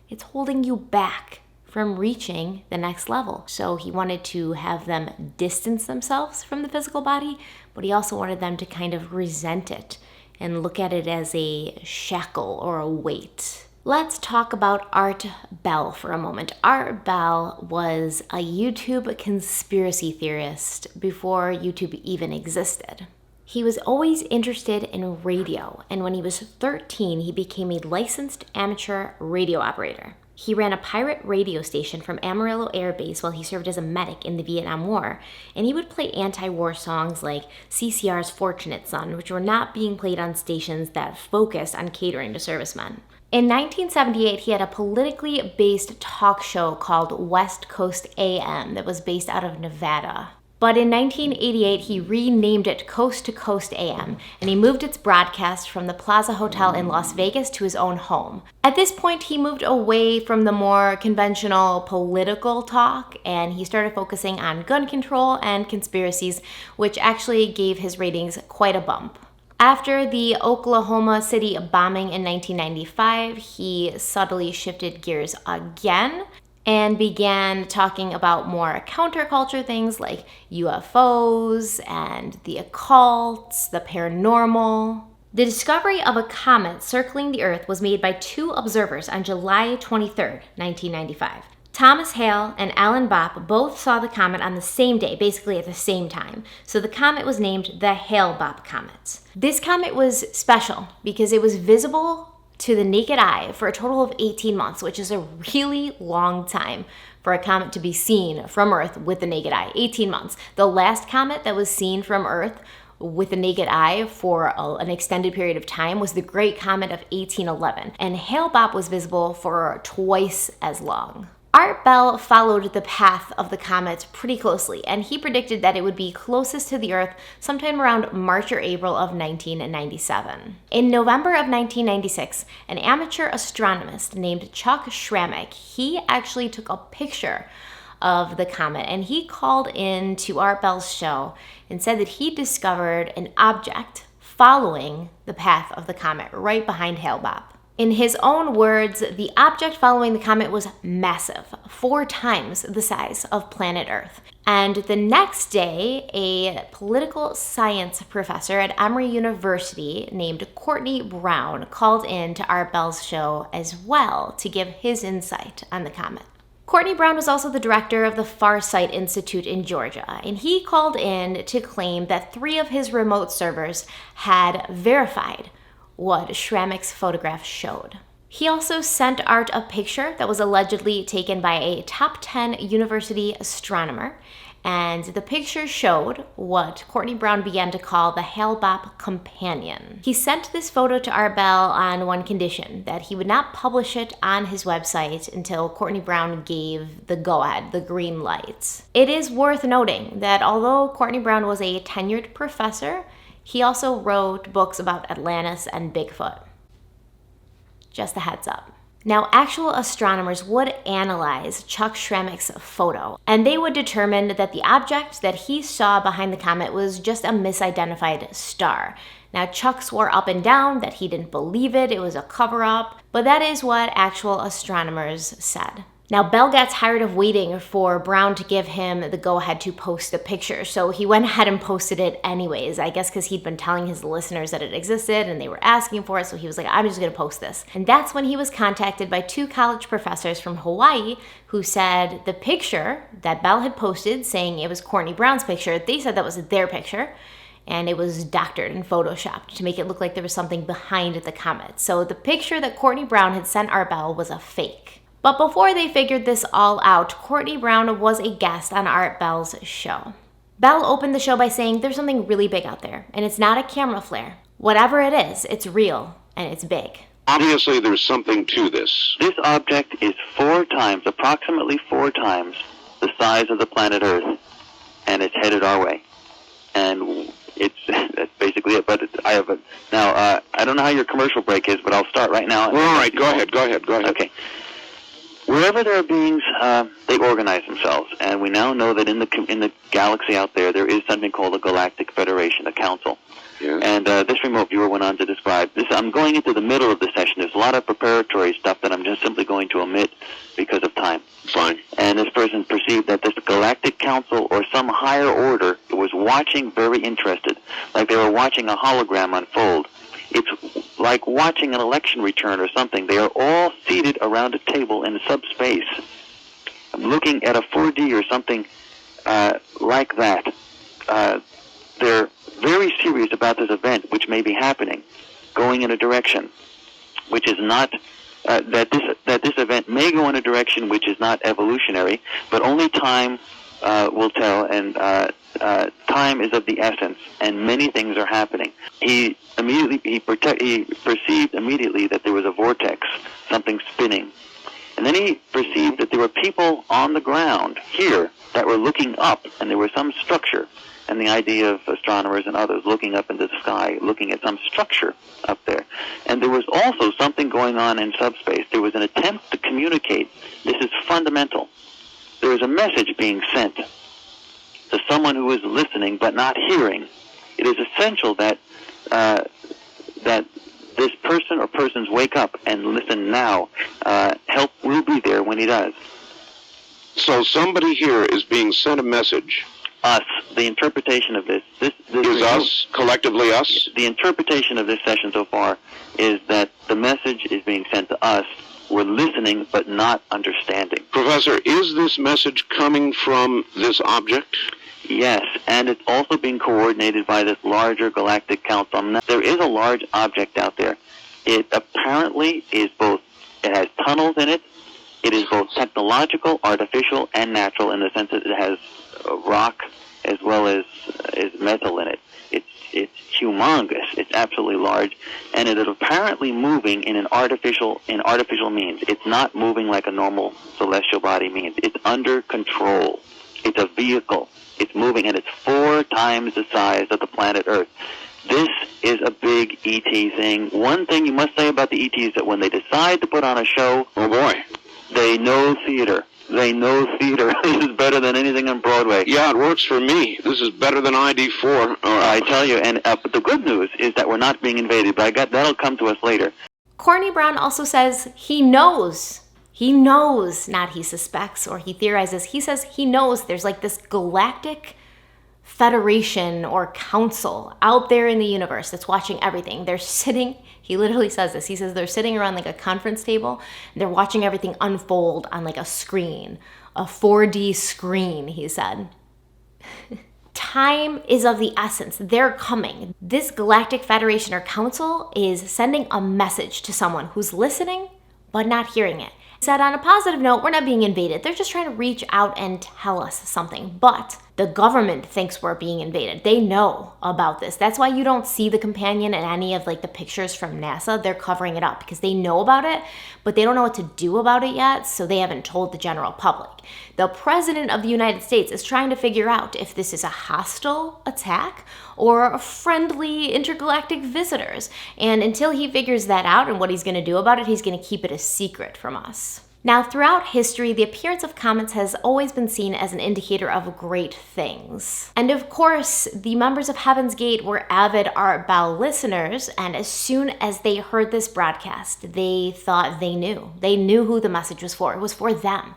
Speaker 1: it's holding you back from reaching the next level. So he wanted to have them distance themselves from the physical body, but he also wanted them to kind of resent it and look at it as a shackle or a weight. Let's talk about Art Bell for a moment. Art Bell was a YouTube conspiracy theorist before YouTube even existed. He was always interested in radio, and when he was 13, he became a licensed amateur radio operator. He ran a pirate radio station from Amarillo Air Base while he served as a medic in the Vietnam War, and he would play anti-war songs like CCR's Fortunate Son, which were not being played on stations that focused on catering to servicemen. In 1978, he had a politically based talk show called West Coast AM that was based out of Nevada. But in 1988, he renamed it Coast to Coast AM, and he moved its broadcast from the Plaza Hotel in Las Vegas to his own home. At this point, he moved away from the more conventional political talk, and he started focusing on gun control and conspiracies, which actually gave his ratings quite a bump. After the Oklahoma City bombing in 1995, he subtly shifted gears again and began talking about more counterculture things like UFOs and the occults, the paranormal. The discovery of a comet circling the Earth was made by two observers on July 23, 1995. Thomas Hale and Hale-Bopp both saw the comet on the same day, basically at the same time. So the comet was named the Hale-Bopp comet. This comet was special because it was visible to the naked eye for a total of 18 months, which is a really long time for a comet to be seen from Earth with the naked eye. 18 months. The last comet that was seen from Earth with the naked eye for an extended period of time was the Great Comet of 1811, and Hale-Bopp was visible for twice as long. Art Bell followed the path of the comet pretty closely, and he predicted that it would be closest to the Earth sometime around March or April of 1997. In November of 1996, an amateur astronomist named Chuck Schrammick, he actually took a picture of the comet, and he called in to Art Bell's show and said that he discovered an object following the path of the comet right behind Hale-Bopp. In his own words, the object following the comet was massive, 4 times the size of planet Earth. And the next day, a political science professor at Emory University named Courtney Brown called in to Art Bell's show as well to give his insight on the comet. Courtney Brown was also the director of the Farsight Institute in Georgia, and he called in to claim that 3 of his remote servers had verified what Schrammick's photograph showed. He also sent Art a picture that was allegedly taken by a top 10 university astronomer, and the picture showed what Courtney Brown began to call the Hale-Bopp companion. He sent this photo to Art Bell on one condition, that he would not publish it on his website until Courtney Brown gave the go-ahead, the green light. It is worth noting that although Courtney Brown was a tenured professor, he also wrote books about Atlantis and Bigfoot. Just a heads up. Now, actual astronomers would analyze Chuck Schrammick's photo, and they would determine that the object that he saw behind the comet was just a misidentified star. Now, Chuck swore up and down that he didn't believe it was a cover-up, but that is what actual astronomers said. Now, Bell got tired of waiting for Brown to give him the go-ahead to post the picture, so he went ahead and posted it anyways, I guess because he'd been telling his listeners that it existed and they were asking for it, so he was like, I'm just going to post this. And that's when he was contacted by 2 college professors from Hawaii who said the picture that Bell had posted saying it was Courtney Brown's picture, they said that was their picture, and it was doctored and photoshopped to make it look like there was something behind the comet. So the picture that Courtney Brown had sent Art Bell was a fake. But before they figured this all out, Courtney Brown was a guest on Art Bell's show. Bell opened the show by saying there's something really big out there, and it's not a camera flare. Whatever it is, it's real, and it's big.
Speaker 3: Obviously, there's something to this. This object is 4 times, approximately 4 times, the size of the planet Earth, and it's headed our way. And that's basically it. But I have a... Now, I don't know how your commercial break is, but I'll start right now.
Speaker 2: Well, all right, go ahead.
Speaker 3: Okay. Wherever there are beings, they organize themselves, and we now know that in the galaxy out there, there is something called a Galactic Federation, a council.
Speaker 2: Yes.
Speaker 3: And this remote viewer went on to describe this. I'm going into the middle of the session. There's a lot of preparatory stuff that I'm just simply going to omit because of time.
Speaker 2: Fine.
Speaker 3: And this person perceived that this Galactic Council or some higher order was watching, very interested, like they were watching a hologram unfold. It's like watching an election return or something. They are all seated around a table in subspace. I'm looking at a 4D or something like that. They're very serious about this event, which may be happening, going in a direction which is not that this event may go in a direction which is not evolutionary, but only time will tell, and time is of the essence, and many things are happening. He perceived immediately that there was a vortex, something spinning, and then he perceived that there were people on the ground here that were looking up, and there was some structure. And the idea of astronomers and others looking up into the sky, looking at some structure up there. And there was also something going on in subspace. There was an attempt to communicate. This is fundamental. There was a message being sent to someone who is listening but not hearing. It is essential that that this person or persons wake up and listen now. Help will be there when he does.
Speaker 4: So somebody here is being sent a message.
Speaker 3: Us, the interpretation of this
Speaker 4: is us, collectively us?
Speaker 3: The interpretation of this session so far is that the message is being sent to us. We're listening but not understanding.
Speaker 4: Professor, is this message coming from this object?
Speaker 3: Yes, and it's also being coordinated by this larger galactic council. Now, there is a large object out there. It apparently is both, it has tunnels in it. It is both technological, artificial, and natural in the sense that it has rock as well as metal in it. It's humongous. It's absolutely large, and it is apparently moving in artificial means. It's not moving like a normal celestial body means. It's under control. It's a vehicle. It's moving, and it's 4 times the size of the planet Earth. This is a big ET thing. One thing you must say about the ET is that when they decide to put on a show,
Speaker 4: oh boy,
Speaker 3: they know theater. They know theater. This is better than anything on Broadway.
Speaker 4: Yeah, it works for me. This is better than ID4.
Speaker 3: I tell you, and but the good news is that we're not being invaded. But that'll come to us later.
Speaker 1: Corny Brown also says he knows. He knows, not he suspects or he theorizes. He says he knows there's like this galactic federation or council out there in the universe that's watching everything. They're sitting, he literally says this, he says they're sitting around like a conference table and they're watching everything unfold on like a screen, a 4D screen, he said. Time is of the essence. They're coming. This galactic federation or council is sending a message to someone who's listening but not hearing it. Said on a positive note, we're not being invaded. They're just trying to reach out and tell us something. But the government thinks we're being invaded. They know about this. That's why you don't see the companion in any of like the pictures from NASA. They're covering it up because they know about it, but they don't know what to do about it yet, so they haven't told the general public. The President of the United States is trying to figure out if this is a hostile attack or friendly intergalactic visitors. And until he figures that out and what he's going to do about it, he's going to keep it a secret from us. Now, throughout history, the appearance of comets has always been seen as an indicator of great things. And of course, the members of Heaven's Gate were avid Art Bell listeners, and as soon as they heard this broadcast, they thought they knew. They knew who the message was for. It was for them.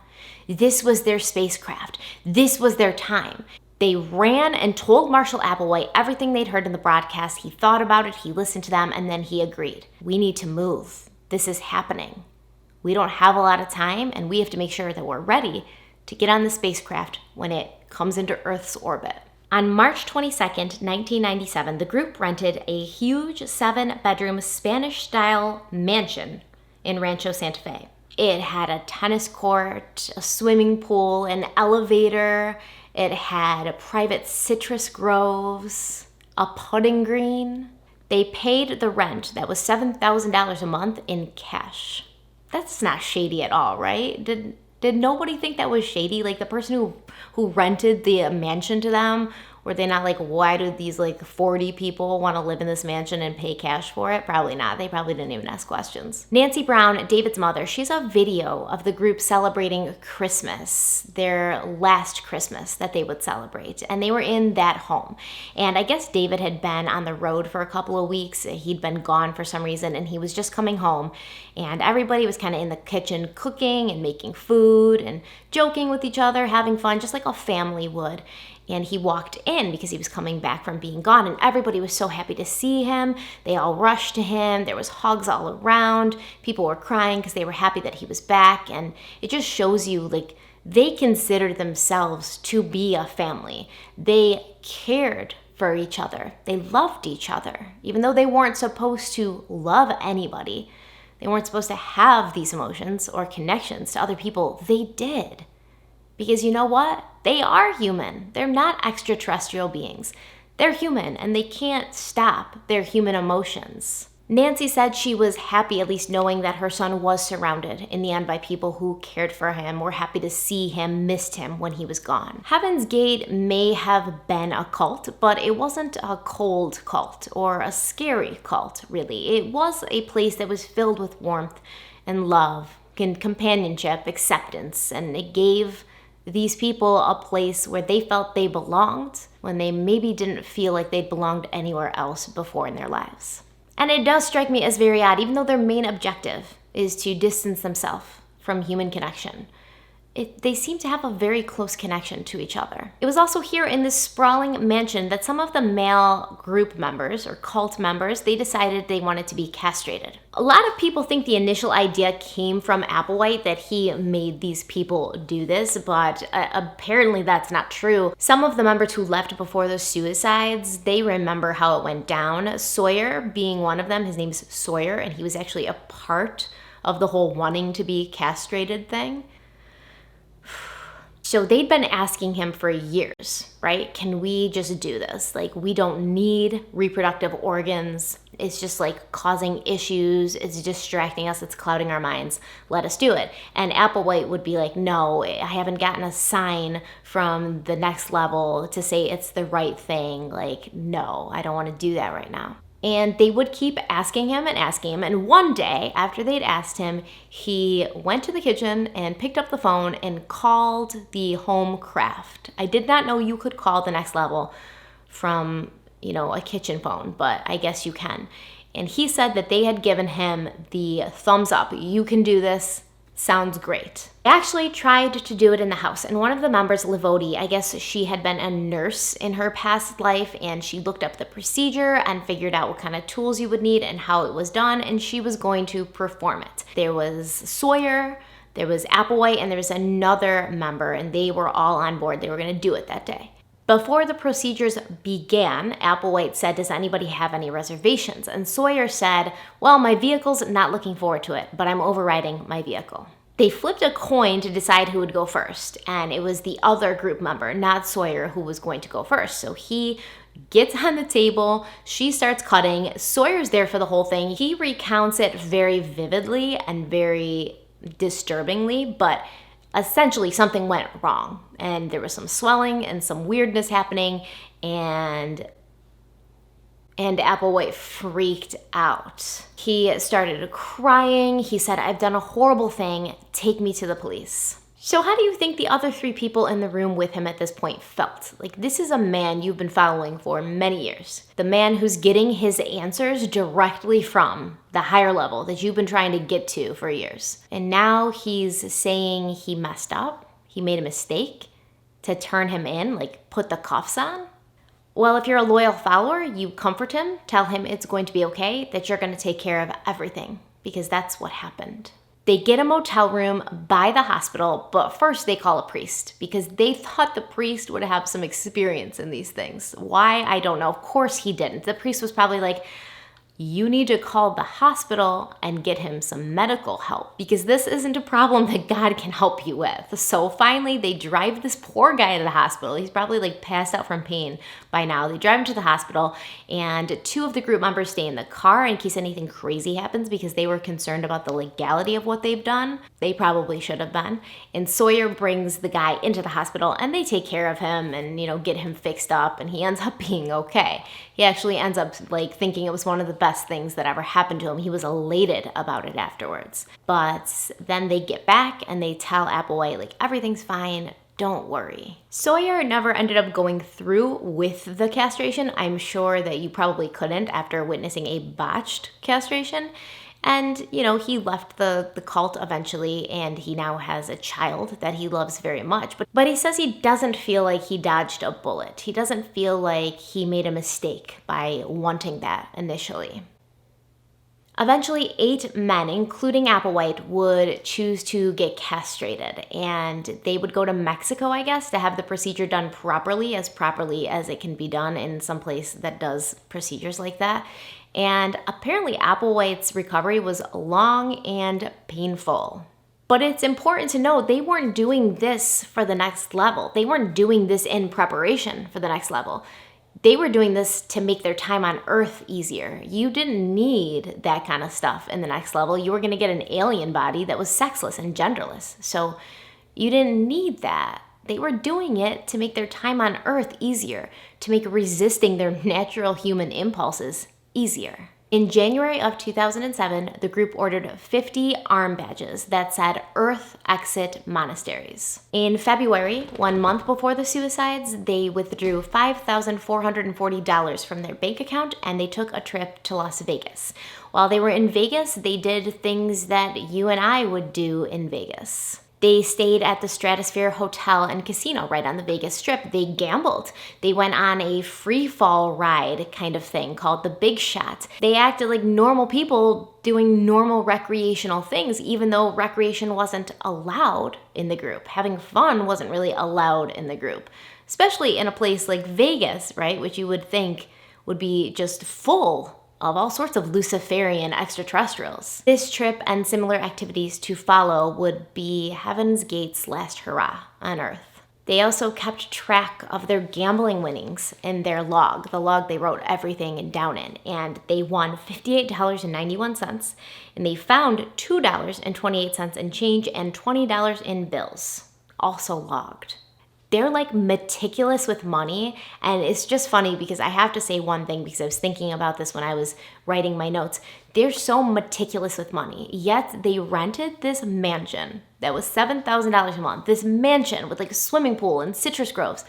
Speaker 1: This was their spacecraft. This was their time. They ran and told Marshal Applewhite everything they'd heard in the broadcast. He thought about it, he listened to them, and then he agreed. We need to move. This is happening. We don't have a lot of time, and we have to make sure that we're ready to get on the spacecraft when it comes into Earth's orbit. On March 22nd, 1997, the group rented a huge 7-bedroom Spanish-style mansion in Rancho Santa Fe. It had a tennis court, a swimming pool, an elevator. It had private citrus groves, a putting green. They paid the rent that was $7,000 a month in cash. That's not shady at all, right? Did nobody think that was shady? Like the person who rented the mansion to them, were they not like, why do these like 40 people want to live in this mansion and pay cash for it? Probably not. They probably didn't even ask questions. Nancy Brown, David's mother, she's a video of the group celebrating Christmas, their last Christmas that they would celebrate. And they were in that home. And I guess David had been on the road for a couple of weeks. He'd been gone for some reason and he was just coming home. And everybody was kind of in the kitchen cooking and making food and joking with each other, having fun, just like a family would. And he walked in because he was coming back from being gone, and everybody was so happy to see him. They all rushed to him. There was hugs all around. People were crying because they were happy that he was back. And it just shows you, like, they considered themselves to be a family. They cared for each other. They loved each other. Even though they weren't supposed to love anybody, They weren't supposed to have these emotions or connections to other people. They did. Because you know what? They are human. They're not extraterrestrial beings. They're human, and they can't stop their human emotions. Nancy said she was happy at least knowing that her son was surrounded in the end by people who cared for him, were happy to see him, missed him when he was gone. Heaven's Gate may have been a cult, but it wasn't a cold cult or a scary cult, really. It was a place that was filled with warmth and love and companionship, acceptance, and it gave these people a place where they felt they belonged when they maybe didn't feel like they'd belonged anywhere else before in their lives. And it does strike me as very odd, even though their main objective is to distance themselves from human connection. They seem to have a very close connection to each other. It was also here in this sprawling mansion that some of the male group members or cult members, they decided they wanted to be castrated. A lot of people think the initial idea came from Applewhite, that he made these people do this, but apparently that's not true. Some of the members who left before the suicides, they remember how it went down. Sawyer being one of them, his name's Sawyer, and he was actually a part of the whole wanting to be castrated thing. So they'd been asking him for years, right? Can we just do this? Like, we don't need reproductive organs. It's just like causing issues. It's distracting us. It's clouding our minds. Let us do it. And Applewhite would be like, no, I haven't gotten a sign from the next level to say it's the right thing. Like, no, I don't want to do that right now. And they would keep asking him. And one day, after they'd asked him, he went to the kitchen and picked up the phone and called the home craft. I did not know you could call the next level from, a kitchen phone, but I guess you can. And he said that they had given him the thumbs up. You can do this. Sounds great. I actually tried to do it in the house, and one of the members, Livodi, I guess she had been a nurse in her past life, and she looked up the procedure and figured out what kind of tools you would need and how it was done, and she was going to perform it. There was Sawyer, there was Applewhite, and there was another member, and they were all on board. They were going to do it that day. Before the procedures began, Applewhite said, does anybody have any reservations? And Sawyer said, well, my vehicle's not looking forward to it, but I'm overriding my vehicle. They flipped a coin to decide who would go first, and it was the other group member, not Sawyer, who was going to go first. So he gets on the table, she starts cutting. Sawyer's there for the whole thing. He recounts it very vividly and very disturbingly, but essentially something went wrong, and there was some swelling and some weirdness happening, and Applewhite freaked out. He started crying. He said, I've done a horrible thing. Take me to the police. So how do you think the other 3 people in the room with him at this point felt? Like, this is a man you've been following for many years. The man who's getting his answers directly from the higher level that you've been trying to get to for years. And now he's saying he messed up, he made a mistake, to turn him in, like put the cuffs on. Well, if you're a loyal follower, you comfort him, tell him it's going to be okay, that you're going to take care of everything, because that's what happened. They get a motel room by the hospital, but first they call a priest because they thought the priest would have some experience in these things. Why? I don't know. Of course he didn't. The priest was probably like, you need to call the hospital and get him some medical help because this isn't a problem that God can help you with. So finally, they drive this poor guy to the hospital. He's probably like passed out from pain by now. They drive him to the hospital, and 2 of the group members stay in the car in case anything crazy happens because they were concerned about the legality of what they've done. They probably should have been. And Sawyer brings the guy into the hospital, and they take care of him and, get him fixed up, and he ends up being okay. He actually ends up like thinking it was one of the best things that ever happened to him. He was elated about it afterwards. But then they get back and they tell Applewhite, like, everything's fine, don't worry. Sawyer never ended up going through with the castration. I'm sure that you probably couldn't after witnessing a botched castration. And, he left the cult eventually, and he now has a child that he loves very much. But he says he doesn't feel like he dodged a bullet. He doesn't feel like he made a mistake by wanting that initially. Eventually, 8 men, including Applewhite, would choose to get castrated, and they would go to Mexico, I guess, to have the procedure done properly as it can be done in some place that does procedures like that. And apparently, Applewhite's recovery was long and painful. But it's important to know they weren't doing this for the next level. They weren't doing this in preparation for the next level. They were doing this to make their time on Earth easier. You didn't need that kind of stuff in the next level. You were going to get an alien body that was sexless and genderless. So you didn't need that. They were doing it to make their time on Earth easier, to make resisting their natural human impulses easier. In January of 2007, the group ordered 50 arm badges that said Earth Exit Monasteries. In February, 1 month before the suicides, they withdrew $5,440 from their bank account and they took a trip to Las Vegas. While they were in Vegas, they did things that you and I would do in Vegas. They stayed at the Stratosphere Hotel and Casino right on the Vegas Strip. They gambled. They went on a free fall ride kind of thing called the Big Shot. They acted like normal people doing normal recreational things, even though recreation wasn't allowed in the group. Having fun wasn't really allowed in the group, especially in a place like Vegas, right? Which you would think would be just full of all sorts of Luciferian extraterrestrials. This trip and similar activities to follow would be Heaven's Gate's last hurrah on Earth. They also kept track of their gambling winnings in their log, the log they wrote everything down in, and they won $58.91, and they found $2.28 in change and $20 in bills, also logged. They're like meticulous with money, and it's just funny because I have to say one thing because I was thinking about this when I was writing my notes. They're so meticulous with money, yet they rented this mansion that was $7,000 a month, this mansion with like a swimming pool and citrus groves.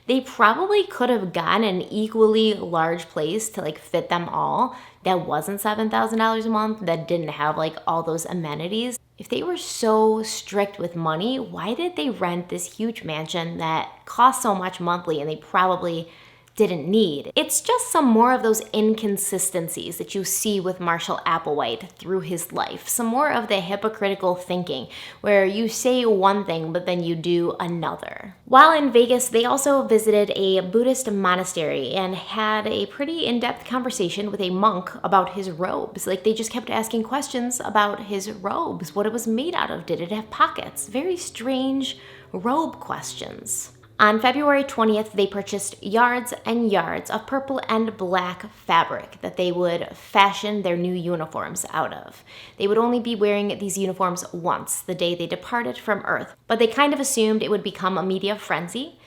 Speaker 1: They probably could have gotten an equally large place to like fit them all that wasn't $7,000 a month, that didn't have like all those amenities. If they were so strict with money, why did they rent this huge mansion that cost so much monthly and they probably didn't need? It's just some more of those inconsistencies that you see with Marshall Applewhite through his life. Some more of the hypocritical thinking where you say one thing but then you do another. While in Vegas, they also visited a Buddhist monastery and had a pretty in-depth conversation with a monk about his robes. Like they just kept asking questions about his robes, what it was made out of, did it have pockets? Very strange robe questions. On February 20th, they purchased yards and yards of purple and black fabric that they would fashion their new uniforms out of. They would only be wearing these uniforms once, the day they departed from Earth, but they kind of assumed it would become a media frenzy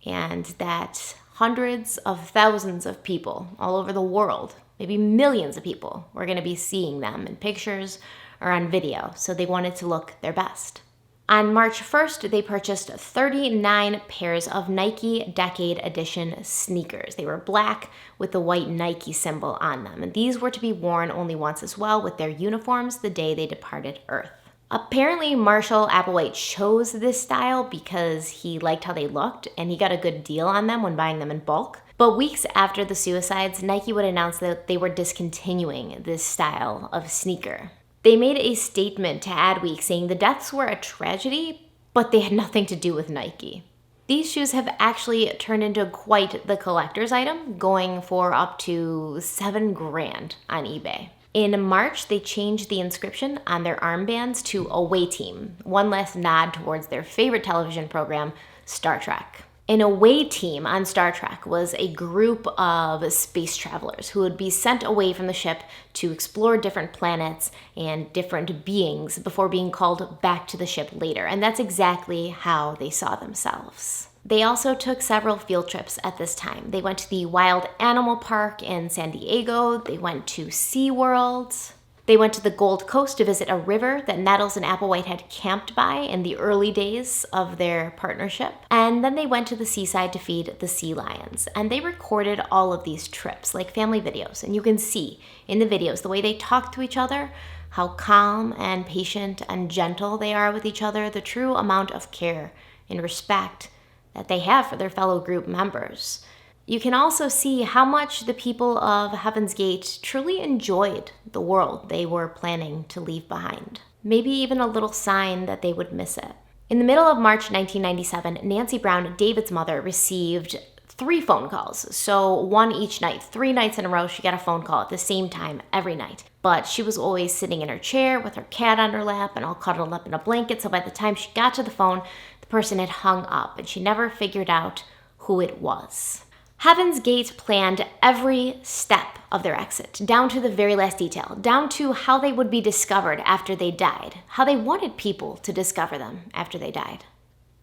Speaker 1: and that hundreds of thousands of people all over the world, maybe millions of people, were going to be seeing them in pictures or on video, so they wanted to look their best. On March 1st, they purchased 39 pairs of Nike Decade Edition sneakers. They were black with the white Nike symbol on them, and these were to be worn only once as well with their uniforms the day they departed Earth. Apparently, Marshall Applewhite chose this style because he liked how they looked, and he got a good deal on them when buying them in bulk. But weeks after the suicides, Nike would announce that they were discontinuing this style of sneaker. They made a statement to Adweek saying the deaths were a tragedy, but they had nothing to do with Nike. These shoes have actually turned into quite the collector's item, going for up to $7,000 on eBay. In March, they changed the inscription on their armbands to Away Team, one last nod towards their favorite television program, Star Trek. An away team on Star Trek was a group of space travelers who would be sent away from the ship to explore different planets and different beings before being called back to the ship later. And that's exactly how they saw themselves. They also took several field trips at this time. They went to the Wild Animal Park in San Diego. They went to SeaWorld. They went to the Gold Coast to visit a river that Nettles and Applewhite had camped by in the early days of their partnership. And then they went to the seaside to feed the sea lions. And they recorded all of these trips, like family videos. And you can see in the videos the way they talk to each other, how calm and patient and gentle they are with each other, the true amount of care and respect that they have for their fellow group members. You can also see how much the people of Heaven's Gate truly enjoyed the world they were planning to leave behind. Maybe even a little sign that they would miss it. In the middle of March 1997, Nancy Brown, David's mother, received 3 phone calls. So one each night, 3 nights in a row, she got a phone call at the same time every night. But she was always sitting in her chair with her cat on her lap and all cuddled up in a blanket. So by the time she got to the phone, the person had hung up and she never figured out who it was. Heaven's Gate planned every step of their exit, down to the very last detail, down to how they would be discovered after they died, how they wanted people to discover them after they died.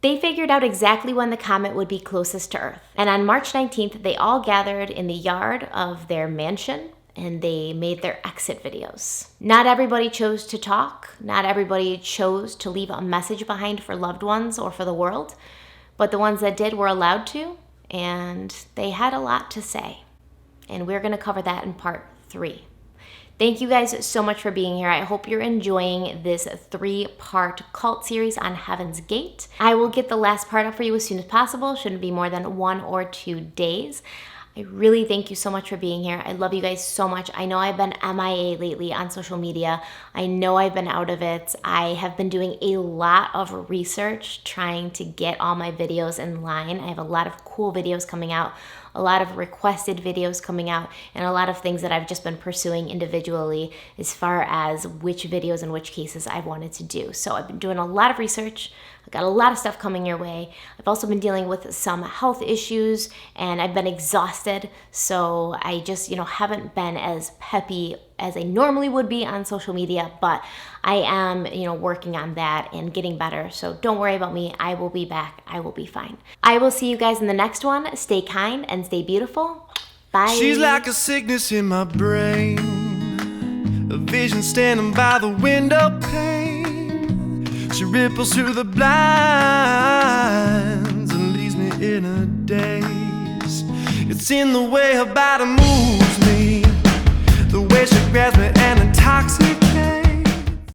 Speaker 1: They figured out exactly when the comet would be closest to Earth. And on March 19th, they all gathered in the yard of their mansion and they made their exit videos. Not everybody chose to talk. Not everybody chose to leave a message behind for loved ones or for the world. But the ones that did were allowed to. And they had a lot to say. And we're going to cover that in part 3. Thank you guys so much for being here. I hope you're enjoying this 3-part cult series on Heaven's Gate. I will get the last part up for you as soon as possible. Shouldn't be more than 1 or 2 days. I really thank you so much for being here. I love you guys so much. I know I've been MIA lately on social media. I know I've been out of it. I have been doing a lot of research trying to get all my videos in line. I have a lot of cool videos coming out, a lot of requested videos coming out, and a lot of things that I've just been pursuing individually as far as which videos and which cases I wanted to do. So I've been doing a lot of research. I've got a lot of stuff coming your way. I've also been dealing with some health issues and I've been exhausted. So I just, haven't been as peppy as I normally would be on social media, but I am, working on that and getting better. So don't worry about me. I will be back. I will be fine. I will see you guys in the next one. Stay kind and stay beautiful. Bye.
Speaker 5: She's like a sickness in my brain, a vision standing by the window pane. She ripples through the blinds and leaves me in a daze. It's in the way her body moves me, the way she grabs me and intoxicates.